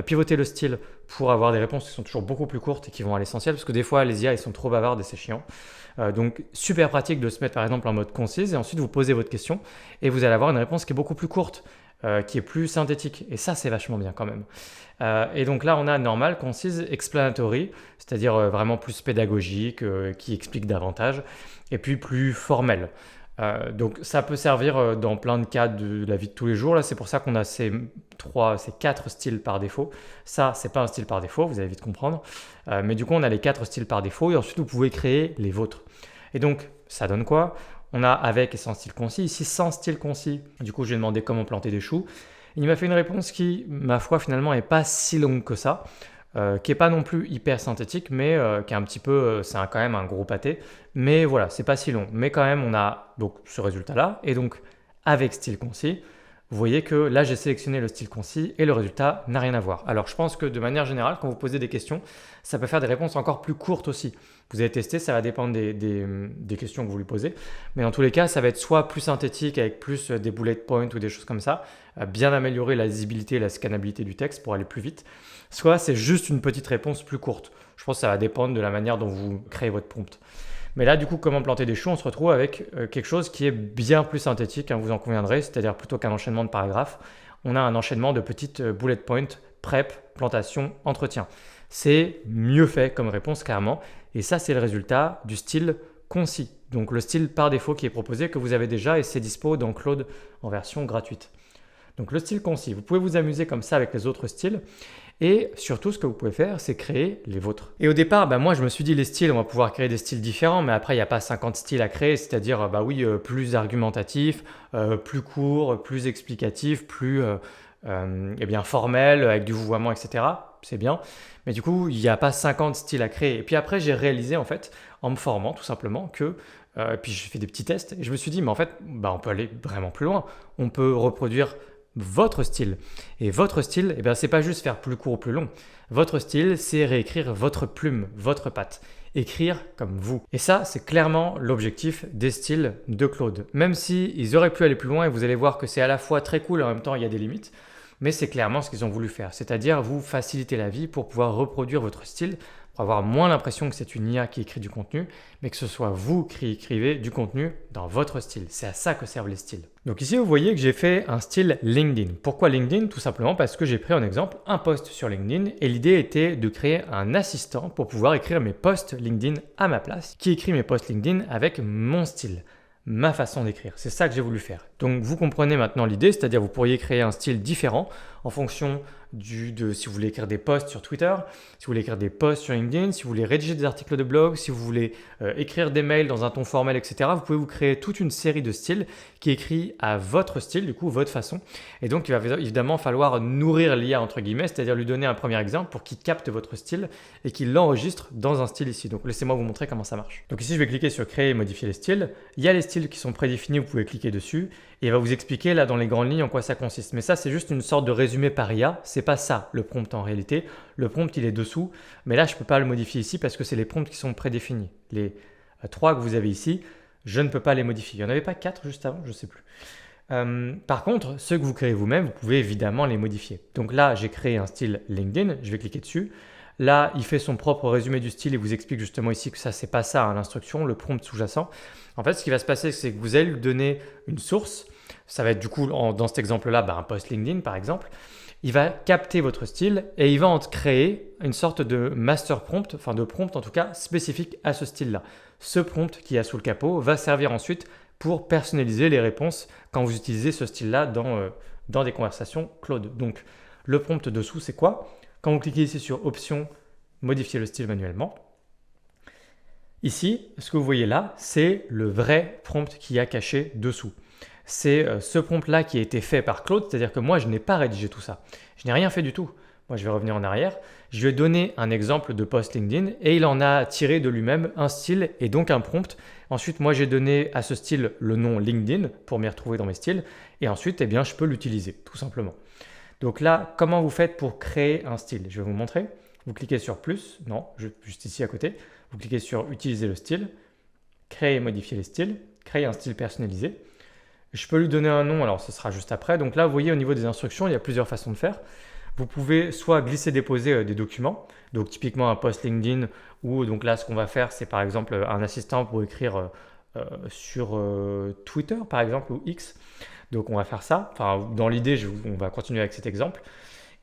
Pivoter le style pour avoir des réponses qui sont toujours beaucoup plus courtes et qui vont à l'essentiel, parce que des fois, les IA, ils sont trop bavardes et c'est chiant. Donc super pratique de se mettre par exemple en mode concise et ensuite vous posez votre question et vous allez avoir une réponse qui est beaucoup plus courte, qui est plus synthétique et ça c'est vachement bien quand même. Et donc là on a normal, concise, explanatory, c'est-à-dire vraiment plus pédagogique, qui explique davantage et puis plus formel. Donc ça peut servir dans plein de cas de la vie de tous les jours. Là, c'est pour ça qu'on a ces 4 styles par défaut. Ça, c'est pas un style par défaut, vous allez vite comprendre. Mais du coup, on a les 4 styles par défaut et ensuite vous pouvez créer les vôtres. Et donc, ça donne quoi? On a avec et sans style concis. Ici, sans style concis, du coup, je lui ai demandé comment planter des choux. Il m'a fait une réponse qui, ma foi, finalement, n'est pas si longue que ça. Qui n'est pas non plus hyper synthétique, mais qui est un petit peu, c'est quand même un gros pâté. Mais voilà, c'est pas si long. Mais quand même, on a donc ce résultat-là. Et donc, avec style concis, vous voyez que là, j'ai sélectionné le style concis et le résultat n'a rien à voir. Alors, je pense que de manière générale, quand vous posez des questions, ça peut faire des réponses encore plus courtes aussi. Vous avez testé, ça va dépendre des questions que vous lui posez. Mais dans tous les cas, ça va être soit plus synthétique avec plus des bullet points ou des choses comme ça, bien améliorer la lisibilité et la scannabilité du texte pour aller plus vite. Soit c'est juste une petite réponse plus courte. Je pense que ça va dépendre de la manière dont vous créez votre prompt. Mais là, du coup, comment planter des choux, on se retrouve avec quelque chose qui est bien plus synthétique, hein, vous en conviendrez, c'est-à-dire plutôt qu'un enchaînement de paragraphes, on a un enchaînement de petites bullet points, prep, plantation, entretien. C'est mieux fait comme réponse, clairement. Et ça, c'est le résultat du style concis. Donc le style par défaut qui est proposé, que vous avez déjà, et c'est dispo dans Claude en version gratuite. Donc le style concis, vous pouvez vous amuser comme ça avec les autres styles. Et surtout, ce que vous pouvez faire, c'est créer les vôtres. Et au départ, moi, je me suis dit les styles, on va pouvoir créer des styles différents, mais après, il n'y a pas 50 styles à créer, c'est-à-dire, plus argumentatif, plus court, plus explicatif, plus formel, avec du vouvoiement, etc. C'est bien. Mais du coup, il n'y a pas 50 styles à créer. Et puis après, j'ai réalisé, en fait, en me formant, tout simplement, que puis j'ai fait des petits tests, et je me suis dit, mais en fait, on peut aller vraiment plus loin. On peut reproduire votre style. Et votre style, c'est pas juste faire plus court ou plus long. Votre style, c'est réécrire votre plume, votre patte. Écrire comme vous. Et ça, c'est clairement l'objectif des styles de Claude. Même si ils auraient pu aller plus loin, et vous allez voir que c'est à la fois très cool et en même temps il y a des limites, mais c'est clairement ce qu'ils ont voulu faire. C'est-à-dire vous faciliter la vie pour pouvoir reproduire votre style, pour avoir moins l'impression que c'est une IA qui écrit du contenu, mais que ce soit vous qui écrivez du contenu dans votre style. C'est à ça que servent les styles. Donc ici, vous voyez que j'ai fait un style LinkedIn. Pourquoi LinkedIn? Tout simplement parce que j'ai pris en exemple un post sur LinkedIn et l'idée était de créer un assistant pour pouvoir écrire mes posts LinkedIn à ma place, qui écrit mes posts LinkedIn avec mon style, ma façon d'écrire. C'est ça que j'ai voulu faire. Donc vous comprenez maintenant l'idée, c'est-à-dire vous pourriez créer un style différent en fonction de si vous voulez écrire des posts sur Twitter, si vous voulez écrire des posts sur LinkedIn, si vous voulez rédiger des articles de blog, si vous voulez écrire des mails dans un ton formel, etc. Vous pouvez vous créer toute une série de styles qui écrit à votre style, du coup, votre façon. Et donc, il va évidemment falloir nourrir l'IA, entre guillemets, c'est-à-dire lui donner un premier exemple pour qu'il capte votre style et qu'il l'enregistre dans un style ici. Donc, laissez-moi vous montrer comment ça marche. Donc ici, je vais cliquer sur créer et modifier les styles. Il y a les styles qui sont prédéfinis, vous pouvez cliquer dessus et il va vous expliquer là dans les grandes lignes en quoi ça consiste. Mais ça, c'est juste une sorte de résumé par IA. C'est pas ça le prompt en réalité. Le prompt, il est dessous. Mais là, je ne peux pas le modifier ici parce que c'est les prompts qui sont prédéfinis. Les 3 que vous avez ici, je ne peux pas les modifier. Il n'y en avait pas 4 juste avant, je ne sais plus. Par contre, ceux que vous créez vous-même, vous pouvez évidemment les modifier. Donc là, j'ai créé un style LinkedIn. Je vais cliquer dessus. Là, il fait son propre résumé du style et vous explique justement ici que ça, c'est pas ça, hein, l'instruction, le prompt sous-jacent. En fait, ce qui va se passer, c'est que vous allez lui donner une source. Ça va être du coup, dans cet exemple-là, un post LinkedIn par exemple. Il va capter votre style et il va en créer une sorte de master prompt, enfin de prompt en tout cas, spécifique à ce style-là. Ce prompt qui a sous le capot va servir ensuite pour personnaliser les réponses quand vous utilisez ce style-là dans des conversations Claude. Donc, le prompt dessous, c'est quoi? Quand vous cliquez ici sur Options, modifier le style manuellement. Ici, ce que vous voyez là, c'est le vrai prompt qui a caché dessous. C'est ce prompt-là qui a été fait par Claude, c'est-à-dire que moi, je n'ai pas rédigé tout ça. Je n'ai rien fait du tout. Moi, je vais revenir en arrière. Je lui ai donné un exemple de post LinkedIn et il en a tiré de lui-même un style et donc un prompt. Ensuite, moi, j'ai donné à ce style le nom LinkedIn pour m'y retrouver dans mes styles. Et ensuite, je peux l'utiliser, tout simplement. Donc là, comment vous faites pour créer un style? Je vais vous montrer. Vous cliquez sur plus, non, juste ici à côté. Vous cliquez sur utiliser le style, créer et modifier les styles, créer un style personnalisé. Je peux lui donner un nom, alors ce sera juste après. Donc là, vous voyez au niveau des instructions, il y a plusieurs façons de faire. Vous pouvez soit glisser-déposer des documents, donc typiquement un post LinkedIn, ou donc là, ce qu'on va faire, c'est par exemple un assistant pour écrire sur Twitter, par exemple, ou X. Donc on va faire ça. Enfin, dans l'idée, on va continuer avec cet exemple.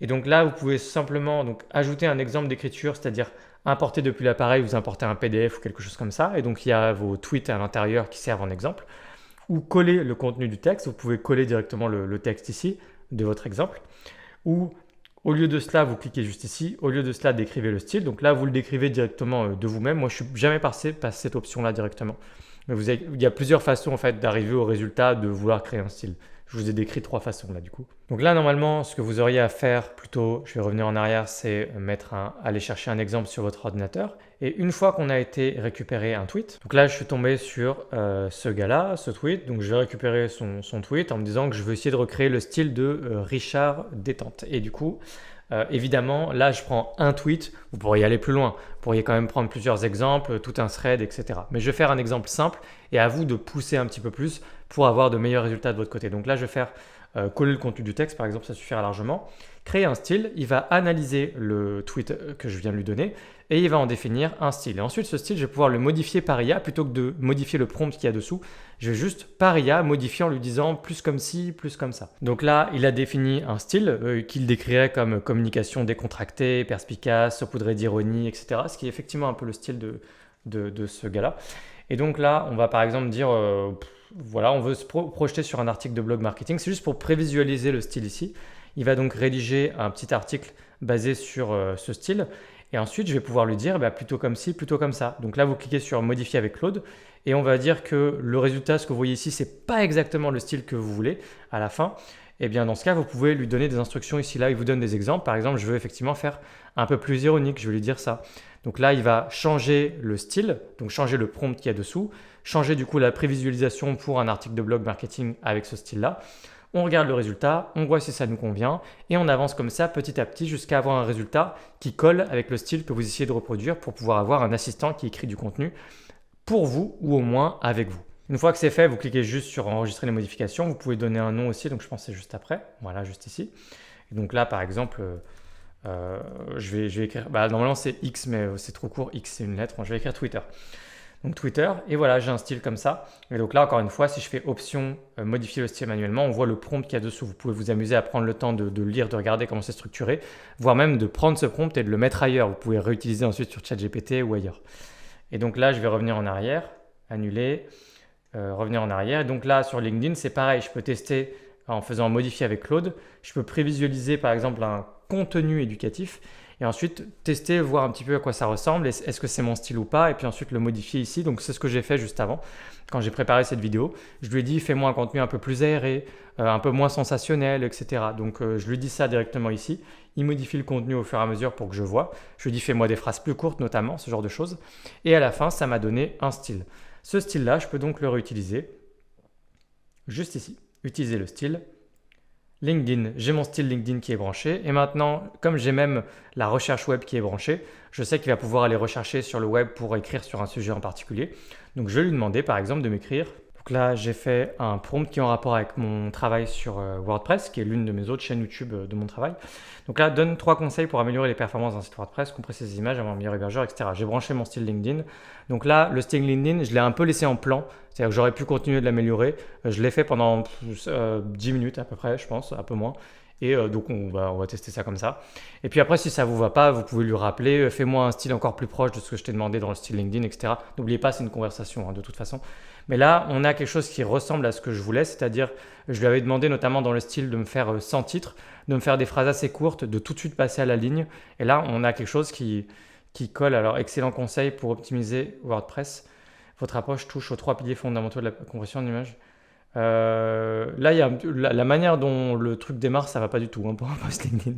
Et donc là, vous pouvez simplement ajouter un exemple d'écriture, c'est-à-dire importer depuis l'appareil, vous importez un PDF ou quelque chose comme ça. Et donc il y a vos tweets à l'intérieur qui servent en exemple. Ou coller le contenu du texte. Vous pouvez coller directement le texte ici de votre exemple. Ou au lieu de cela, vous cliquez juste ici. Au lieu de cela, décrivez le style. Donc là, vous le décrivez directement de vous-même. Moi, je ne suis jamais passé par cette option-là directement. Mais il y a plusieurs façons en fait d'arriver au résultat de vouloir créer un style. Je vous ai décrit 3 façons là du coup. Donc là normalement ce que vous auriez à faire plutôt, je vais revenir en arrière, c'est aller chercher un exemple sur votre ordinateur. Et une fois qu'on a été récupérer un tweet, donc là je suis tombé sur ce gars-là, ce tweet, donc je vais récupérer son tweet en me disant que je veux essayer de recréer le style de Richard Détente. Et du coup, évidemment, là je prends un tweet, vous pourriez aller plus loin, vous pourriez quand même prendre plusieurs exemples, tout un thread, etc. Mais je vais faire un exemple simple et à vous de pousser un petit peu plus pour avoir de meilleurs résultats de votre côté. Donc là je vais faire coller le contenu du texte par exemple, ça suffira largement. Créer un style, il va analyser le tweet que je viens de lui donner et il va en définir un style. Et ensuite ce style, je vais pouvoir le modifier par IA plutôt que de modifier le prompt qu'il y a dessous. Je vais juste par IA modifier en lui disant plus comme ci, plus comme ça. Donc là, il a défini un style qu'il décrirait comme communication décontractée, perspicace, saupoudrée d'ironie, etc. Ce qui est effectivement un peu le style de ce gars-là. Et donc là, on va par exemple dire, voilà, on veut se projeter sur un article de blog marketing. C'est juste pour prévisualiser le style ici. Il va donc rédiger un petit article basé sur ce style. Et ensuite, je vais pouvoir lui dire plutôt comme ci, plutôt comme ça. Donc là, vous cliquez sur modifier avec Claude et on va dire que le résultat, ce que vous voyez ici, ce n'est pas exactement le style que vous voulez à la fin. Et bien dans ce cas, vous pouvez lui donner des instructions ici. Là, il vous donne des exemples. Par exemple, je veux effectivement faire un peu plus ironique. Je vais lui dire ça. Donc là, il va changer le style, donc changer le prompt qu'il y a dessous, changer du coup la prévisualisation pour un article de blog marketing avec ce style-là. On regarde le résultat, on voit si ça nous convient et on avance comme ça petit à petit jusqu'à avoir un résultat qui colle avec le style que vous essayez de reproduire pour pouvoir avoir un assistant qui écrit du contenu pour vous ou au moins avec vous. Une fois que c'est fait, vous cliquez juste sur enregistrer les modifications. Vous pouvez donner un nom aussi, donc je pense que c'est juste après. Voilà, juste ici. Et donc là, par exemple, je vais écrire, normalement c'est X, mais c'est trop court. X, c'est une lettre. Je vais écrire Twitter. Donc Twitter, et voilà, j'ai un style comme ça. Et donc là, encore une fois, si je fais option, modifier le style manuellement, on voit le prompt qu'il y a dessous. Vous pouvez vous amuser à prendre le temps de lire, de regarder comment c'est structuré, voire même de prendre ce prompt et de le mettre ailleurs. Vous pouvez réutiliser ensuite sur ChatGPT ou ailleurs. Et donc là, je vais revenir en arrière, annuler, revenir en arrière. Et donc là, sur LinkedIn, c'est pareil. Je peux tester en faisant modifier avec Claude. Je peux prévisualiser, par exemple, un contenu éducatif. Et ensuite, tester, voir un petit peu à quoi ça ressemble, est-ce que c'est mon style ou pas, et puis ensuite le modifier ici. Donc c'est ce que j'ai fait juste avant, quand j'ai préparé cette vidéo. Je lui ai dit, fais-moi un contenu un peu plus aéré, un peu moins sensationnel, etc. Donc je lui dis ça directement ici. Il modifie le contenu au fur et à mesure pour que je vois. Je lui dis, fais-moi des phrases plus courtes notamment, ce genre de choses. Et à la fin, ça m'a donné un style. Ce style-là, je peux donc le réutiliser. Juste ici, utiliser le style. LinkedIn, j'ai mon style LinkedIn qui est branché et maintenant, comme j'ai même la recherche web qui est branchée, je sais qu'il va pouvoir aller rechercher sur le web pour écrire sur un sujet en particulier. Donc je vais lui demander par exemple de m'écrire. Donc là, j'ai fait un prompt qui est en rapport avec mon travail sur WordPress, qui est l'une de mes autres chaînes YouTube de mon travail. Donc là, donne 3 conseils pour améliorer les performances d'un site WordPress, compresser ses images, avoir un meilleur hébergeur, etc. J'ai branché mon style LinkedIn. Donc là, le style LinkedIn, je l'ai un peu laissé en plan. C'est-à-dire que j'aurais pu continuer de l'améliorer. Je l'ai fait pendant 10 minutes à peu près, je pense, un peu moins. Et donc on va tester ça comme ça. Et puis après, si ça ne vous va pas, vous pouvez lui rappeler, fais-moi un style encore plus proche de ce que je t'ai demandé dans le style LinkedIn, etc. N'oubliez pas, c'est une conversation de toute façon. Mais là, on a quelque chose qui ressemble à ce que je voulais, c'est-à-dire je lui avais demandé notamment dans le style de me faire 100 titres, de me faire des phrases assez courtes, de tout de suite passer à la ligne. Et là, on a quelque chose qui colle. Alors, excellent conseil pour optimiser WordPress. Votre approche touche aux 3 piliers fondamentaux de la compression d'image. Là, il y a la manière dont le truc démarre, ça va pas du tout pour un post LinkedIn.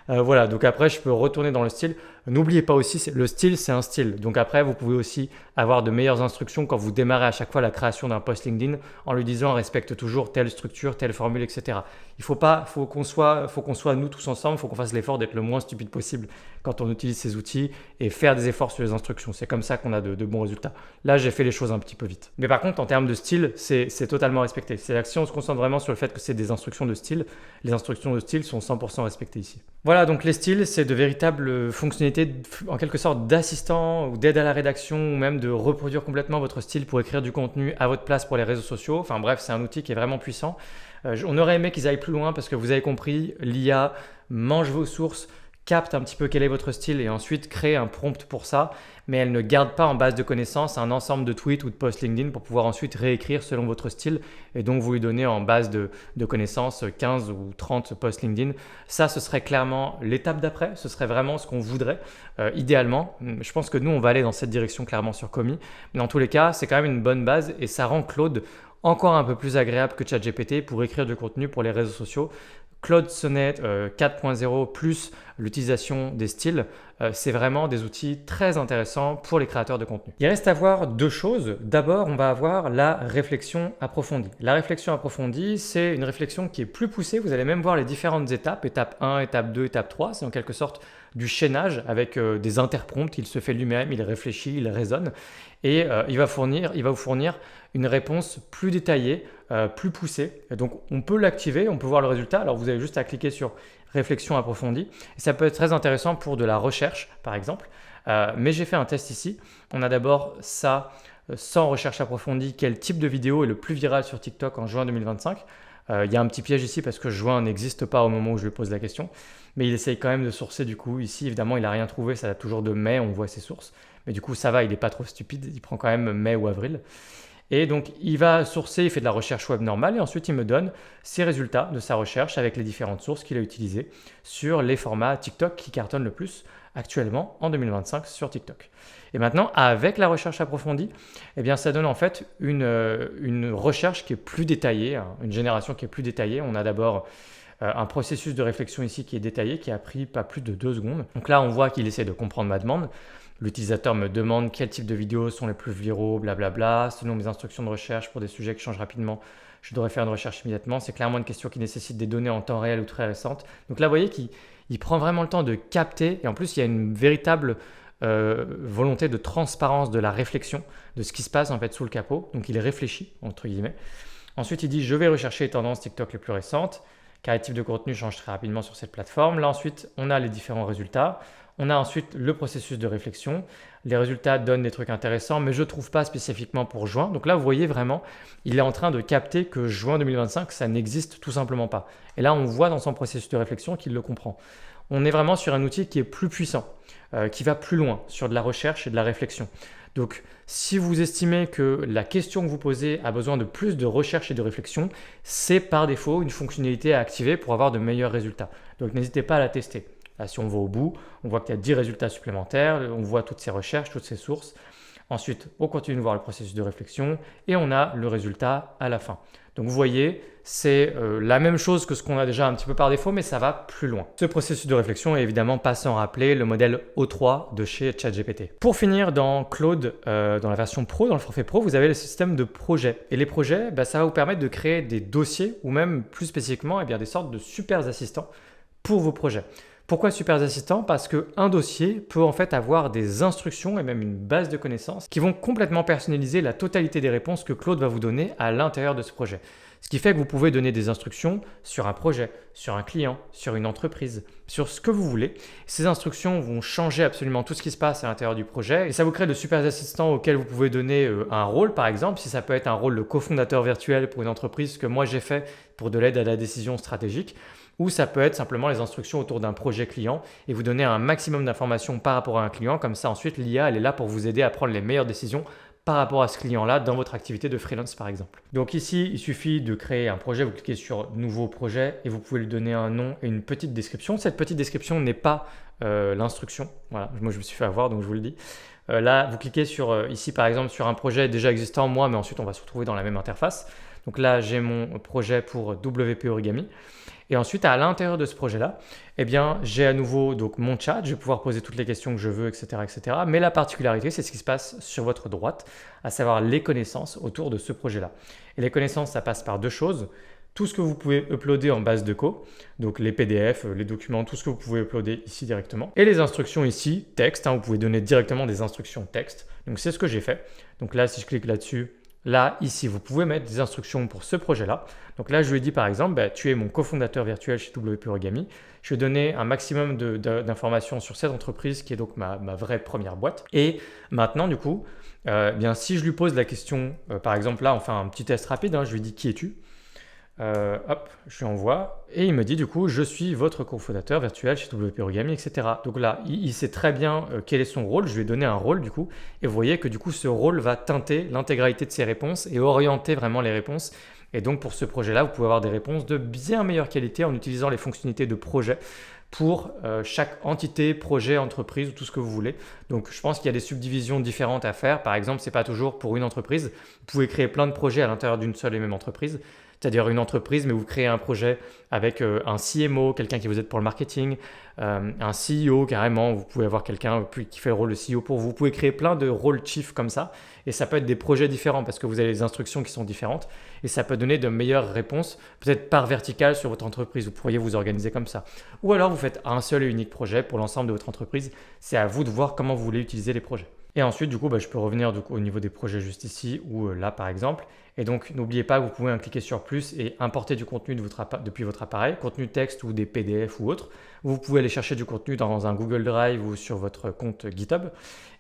Voilà, donc après, je peux retourner dans le style. N'oubliez pas aussi, le style, c'est un style. Donc après, vous pouvez aussi avoir de meilleures instructions quand vous démarrez à chaque fois la création d'un post LinkedIn en lui disant respecte toujours telle structure, telle formule, etc. Il faut qu'on soit nous tous ensemble, il faut qu'on fasse l'effort d'être le moins stupide possible quand on utilise ces outils et faire des efforts sur les instructions. C'est comme ça qu'on a de bons résultats. Là, j'ai fait les choses un petit peu vite. Mais par contre, en termes de style, c'est totalement respecté. C'est-à-dire que si on se concentre vraiment sur le fait que c'est des instructions de style, les instructions de style sont 100% respectées ici. Voilà, donc les styles, c'est de véritables fonctionnalités en quelque sorte d'assistant ou d'aide à la rédaction ou même de reproduire complètement votre style pour écrire du contenu à votre place pour les réseaux sociaux. Enfin bref, c'est un outil qui est vraiment puissant. On aurait aimé qu'ils aillent plus loin parce que vous avez compris, l'IA mange vos sources, capte un petit peu quel est votre style et ensuite crée un prompt pour ça, mais elle ne garde pas en base de connaissances un ensemble de tweets ou de posts LinkedIn pour pouvoir ensuite réécrire selon votre style et donc vous lui donner en base de connaissances 15 ou 30 posts LinkedIn. Ça, ce serait clairement l'étape d'après, ce serait vraiment ce qu'on voudrait idéalement. Je pense que nous, on va aller dans cette direction clairement sur Komi, mais dans tous les cas, c'est quand même une bonne base et ça rend Claude encore un peu plus agréable que ChatGPT pour écrire du contenu pour les réseaux sociaux. Claude Sonnet 4.0 plus l'utilisation des styles, c'est vraiment des outils très intéressants pour les créateurs de contenu. Il reste à voir deux choses. D'abord, on va avoir la réflexion approfondie. La réflexion approfondie, c'est une réflexion qui est plus poussée. Vous allez même voir les différentes étapes, étape 1, étape 2, étape 3. C'est en quelque sorte du chaînage avec des interprompts. Il se fait lui-même, il réfléchit, il raisonne et il va vous fournir une réponse plus détaillée, plus poussée. Et donc, on peut l'activer, on peut voir le résultat. Alors, vous avez juste à cliquer sur réflexion approfondie. Et ça peut être très intéressant pour de la recherche, par exemple. Mais j'ai fait un test ici. On a d'abord ça sans recherche approfondie. Quel type de vidéo est le plus viral sur TikTok en juin 2025 ? Il y a un petit piège ici parce que juin n'existe pas au moment où je lui pose la question. Mais il essaye quand même de sourcer du coup. Ici, évidemment, il n'a rien trouvé. Ça date toujours de mai, on voit ses sources. Mais du coup, ça va, il n'est pas trop stupide. Il prend quand même mai ou avril. Et donc, il va sourcer, il fait de la recherche web normale et ensuite, il me donne ses résultats de sa recherche avec les différentes sources qu'il a utilisées sur les formats TikTok qui cartonnent le plus actuellement en 2025 sur TikTok. Et maintenant, avec la recherche approfondie, eh bien, ça donne en fait une recherche qui est plus détaillée, une génération qui est plus détaillée. On a d'abord un processus de réflexion ici qui est détaillé, qui a pris pas plus de 2 secondes. Donc là, on voit qu'il essaie de comprendre ma demande. L'utilisateur me demande quel type de vidéos sont les plus viraux, blablabla. Selon mes instructions de recherche pour des sujets qui changent rapidement, je devrais faire une recherche immédiatement. C'est clairement une question qui nécessite des données en temps réel ou très récentes. Donc là, vous voyez qu'il prend vraiment le temps de capter. Et en plus, il y a une véritable volonté de transparence de la réflexion, de ce qui se passe en fait sous le capot. Donc il réfléchit, entre guillemets. Ensuite, il dit « Je vais rechercher les tendances TikTok les plus récentes, car les types de contenu changent très rapidement sur cette plateforme. » Là, ensuite, on a les différents résultats. On a ensuite le processus de réflexion. Les résultats donnent des trucs intéressants, mais je ne trouve pas spécifiquement pour juin. Donc là, vous voyez vraiment, il est en train de capter que juin 2025, ça n'existe tout simplement pas. Et là, on voit dans son processus de réflexion qu'il le comprend. On est vraiment sur un outil qui est plus puissant, qui va plus loin sur de la recherche et de la réflexion. Donc, si vous estimez que la question que vous posez a besoin de plus de recherche et de réflexion, c'est par défaut une fonctionnalité à activer pour avoir de meilleurs résultats. Donc, n'hésitez pas à la tester. Là, si on va au bout, on voit qu'il y a 10 résultats supplémentaires, on voit toutes ces recherches, toutes ces sources. Ensuite, on continue de voir le processus de réflexion et on a le résultat à la fin. Donc vous voyez, c'est la même chose que ce qu'on a déjà un petit peu par défaut, mais ça va plus loin. Ce processus de réflexion est évidemment pas sans rappeler le modèle O3 de chez ChatGPT. Pour finir, dans Claude, dans la version Pro, dans le forfait Pro, vous avez le système de projets. Et les projets, ça va vous permettre de créer des dossiers ou même plus spécifiquement des sortes de super assistants pour vos projets. Pourquoi super assistants ? Parce qu'un dossier peut en fait avoir des instructions et même une base de connaissances qui vont complètement personnaliser la totalité des réponses que Claude va vous donner à l'intérieur de ce projet. Ce qui fait que vous pouvez donner des instructions sur un projet, sur un client, sur une entreprise, sur ce que vous voulez. Ces instructions vont changer absolument tout ce qui se passe à l'intérieur du projet et ça vous crée de super assistants auxquels vous pouvez donner un rôle par exemple. Si ça peut être un rôle de cofondateur virtuel pour une entreprise, ce que moi j'ai fait pour de l'aide à la décision stratégique, ou ça peut être simplement les instructions autour d'un projet client et vous donner un maximum d'informations par rapport à un client. Comme ça, ensuite, l'IA, elle est là pour vous aider à prendre les meilleures décisions par rapport à ce client-là dans votre activité de freelance, par exemple. Donc ici, il suffit de créer un projet. Vous cliquez sur « Nouveau projet » et vous pouvez lui donner un nom et une petite description. Cette petite description n'est pas l'instruction. Voilà, moi, je me suis fait avoir, donc je vous le dis. Là, vous cliquez ici, par exemple, sur un projet déjà existant, moi, mais ensuite, on va se retrouver dans la même interface. Donc là, j'ai mon projet pour WP Origami. Et ensuite, à l'intérieur de ce projet-là, j'ai à nouveau donc, mon chat. Je vais pouvoir poser toutes les questions que je veux, etc., etc. Mais la particularité, c'est ce qui se passe sur votre droite, à savoir les connaissances autour de ce projet-là. Et les connaissances, ça passe par deux choses. Tout ce que vous pouvez uploader en base de co, donc les PDF, les documents, tout ce que vous pouvez uploader ici directement. Et les instructions ici, texte, vous pouvez donner directement des instructions texte. Donc c'est ce que j'ai fait. Donc là, si je clique là-dessus, là, ici, vous pouvez mettre des instructions pour ce projet-là. Donc là, je lui ai dit par exemple, tu es mon cofondateur virtuel chez WP Origami. Je vais donner un maximum d'informations sur cette entreprise qui est donc ma vraie première boîte. Et maintenant, du coup, si je lui pose la question, par exemple là, on fait un petit test rapide, je lui dis qui es-tu ? Hop, je lui envoie et il me dit du coup je suis votre cofondateur virtuel chez WP Origami, etc. Donc là, il sait très bien quel est son rôle. Je lui ai donné un rôle du coup et vous voyez que du coup ce rôle va teinter l'intégralité de ses réponses et orienter vraiment les réponses. Et donc pour ce projet-là, vous pouvez avoir des réponses de bien meilleure qualité en utilisant les fonctionnalités de projet pour chaque entité, projet, entreprise ou tout ce que vous voulez. Donc je pense qu'il y a des subdivisions différentes à faire. Par exemple, ce n'est pas toujours pour une entreprise. Vous pouvez créer plein de projets à l'intérieur d'une seule et même entreprise. C'est-à-dire une entreprise, mais vous créez un projet avec un CMO, quelqu'un qui vous aide pour le marketing, un CEO carrément, vous pouvez avoir quelqu'un qui fait le rôle de CEO pour vous. Vous pouvez créer plein de rôles chiefs comme ça, et ça peut être des projets différents parce que vous avez des instructions qui sont différentes, et ça peut donner de meilleures réponses, peut-être par verticale sur votre entreprise, vous pourriez vous organiser comme ça. Ou alors vous faites un seul et unique projet pour l'ensemble de votre entreprise, c'est à vous de voir comment vous voulez utiliser les projets. Et ensuite, je peux revenir au niveau des projets juste ici ou là par exemple. Et donc, n'oubliez pas que vous pouvez cliquer sur plus et importer du contenu depuis votre appareil, contenu texte ou des PDF ou autre. Vous pouvez aller chercher du contenu dans un Google Drive ou sur votre compte GitHub.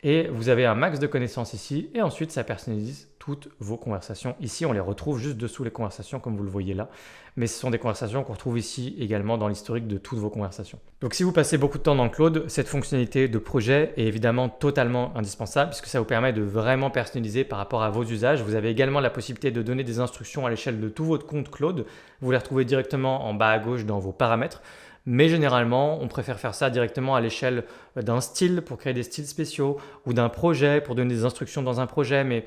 Et vous avez un max de connaissances ici. Et ensuite, ça personnalise toutes vos conversations. Ici, on les retrouve juste dessous les conversations comme vous le voyez là. Mais ce sont des conversations qu'on retrouve ici également dans l'historique de toutes vos conversations. Donc, si vous passez beaucoup de temps dans Claude, cette fonctionnalité de projet est évidemment totalement indispensable puisque ça vous permet de vraiment personnaliser par rapport à vos usages. Vous avez également la possibilité de donner des instructions à l'échelle de tout votre compte Claude. Vous les retrouvez directement en bas à gauche dans vos paramètres. Mais généralement, on préfère faire ça directement à l'échelle d'un style pour créer des styles spéciaux ou d'un projet pour donner des instructions dans un projet. Mais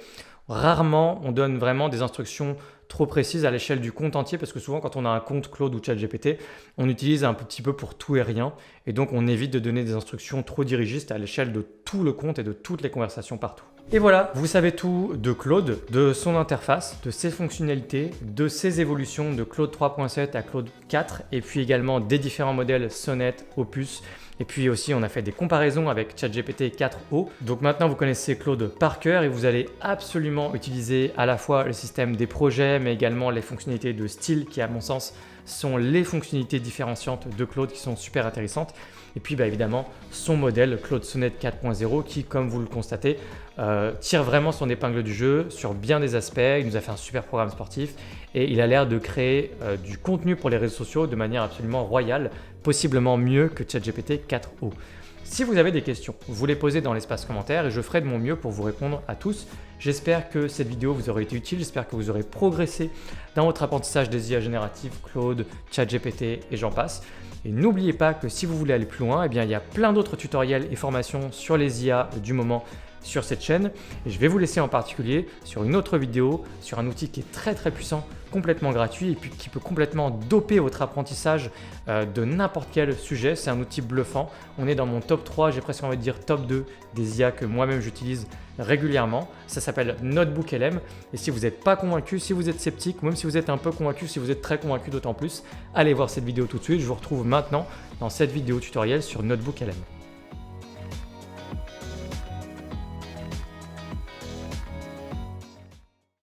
rarement, on donne vraiment des instructions trop précises à l'échelle du compte entier parce que souvent, quand on a un compte Claude ou ChatGPT, on utilise un petit peu pour tout et rien. Et donc, on évite de donner des instructions trop dirigistes à l'échelle de tout le compte et de toutes les conversations partout. Et voilà, vous savez tout de Claude, de son interface, de ses fonctionnalités, de ses évolutions de Claude 3.7 à Claude 4 et puis également des différents modèles Sonnet, Opus. Et puis aussi, on a fait des comparaisons avec ChatGPT 4o. Donc maintenant, vous connaissez Claude par cœur et vous allez absolument utiliser à la fois le système des projets, mais également les fonctionnalités de style qui, à mon sens, sont les fonctionnalités différenciantes de Claude qui sont super intéressantes. Et puis évidemment, son modèle Claude Sonnet 4.0 qui, comme vous le constatez, tire vraiment son épingle du jeu sur bien des aspects. Il nous a fait un super programme sportif et il a l'air de créer du contenu pour les réseaux sociaux de manière absolument royale, possiblement mieux que ChatGPT 4o. Si vous avez des questions, vous les posez dans l'espace commentaire et je ferai de mon mieux pour vous répondre à tous. J'espère que cette vidéo vous aura été utile, j'espère que vous aurez progressé dans votre apprentissage des IA génératives, Claude, ChatGPT et j'en passe. Et n'oubliez pas que si vous voulez aller plus loin, il y a plein d'autres tutoriels et formations sur les IA du moment sur cette chaîne. Et je vais vous laisser en particulier sur une autre vidéo, sur un outil qui est très puissant, complètement gratuit et puis qui peut complètement doper votre apprentissage de n'importe quel sujet. C'est un outil bluffant. On est dans mon top 3, j'ai presque envie de dire top 2 des IA que moi-même j'utilise régulièrement. Ça s'appelle NotebookLM. Et si vous n'êtes pas convaincu, si vous êtes sceptique, ou même si vous êtes un peu convaincu, si vous êtes très convaincu d'autant plus, allez voir cette vidéo tout de suite. Je vous retrouve maintenant dans cette vidéo tutoriel sur NotebookLM.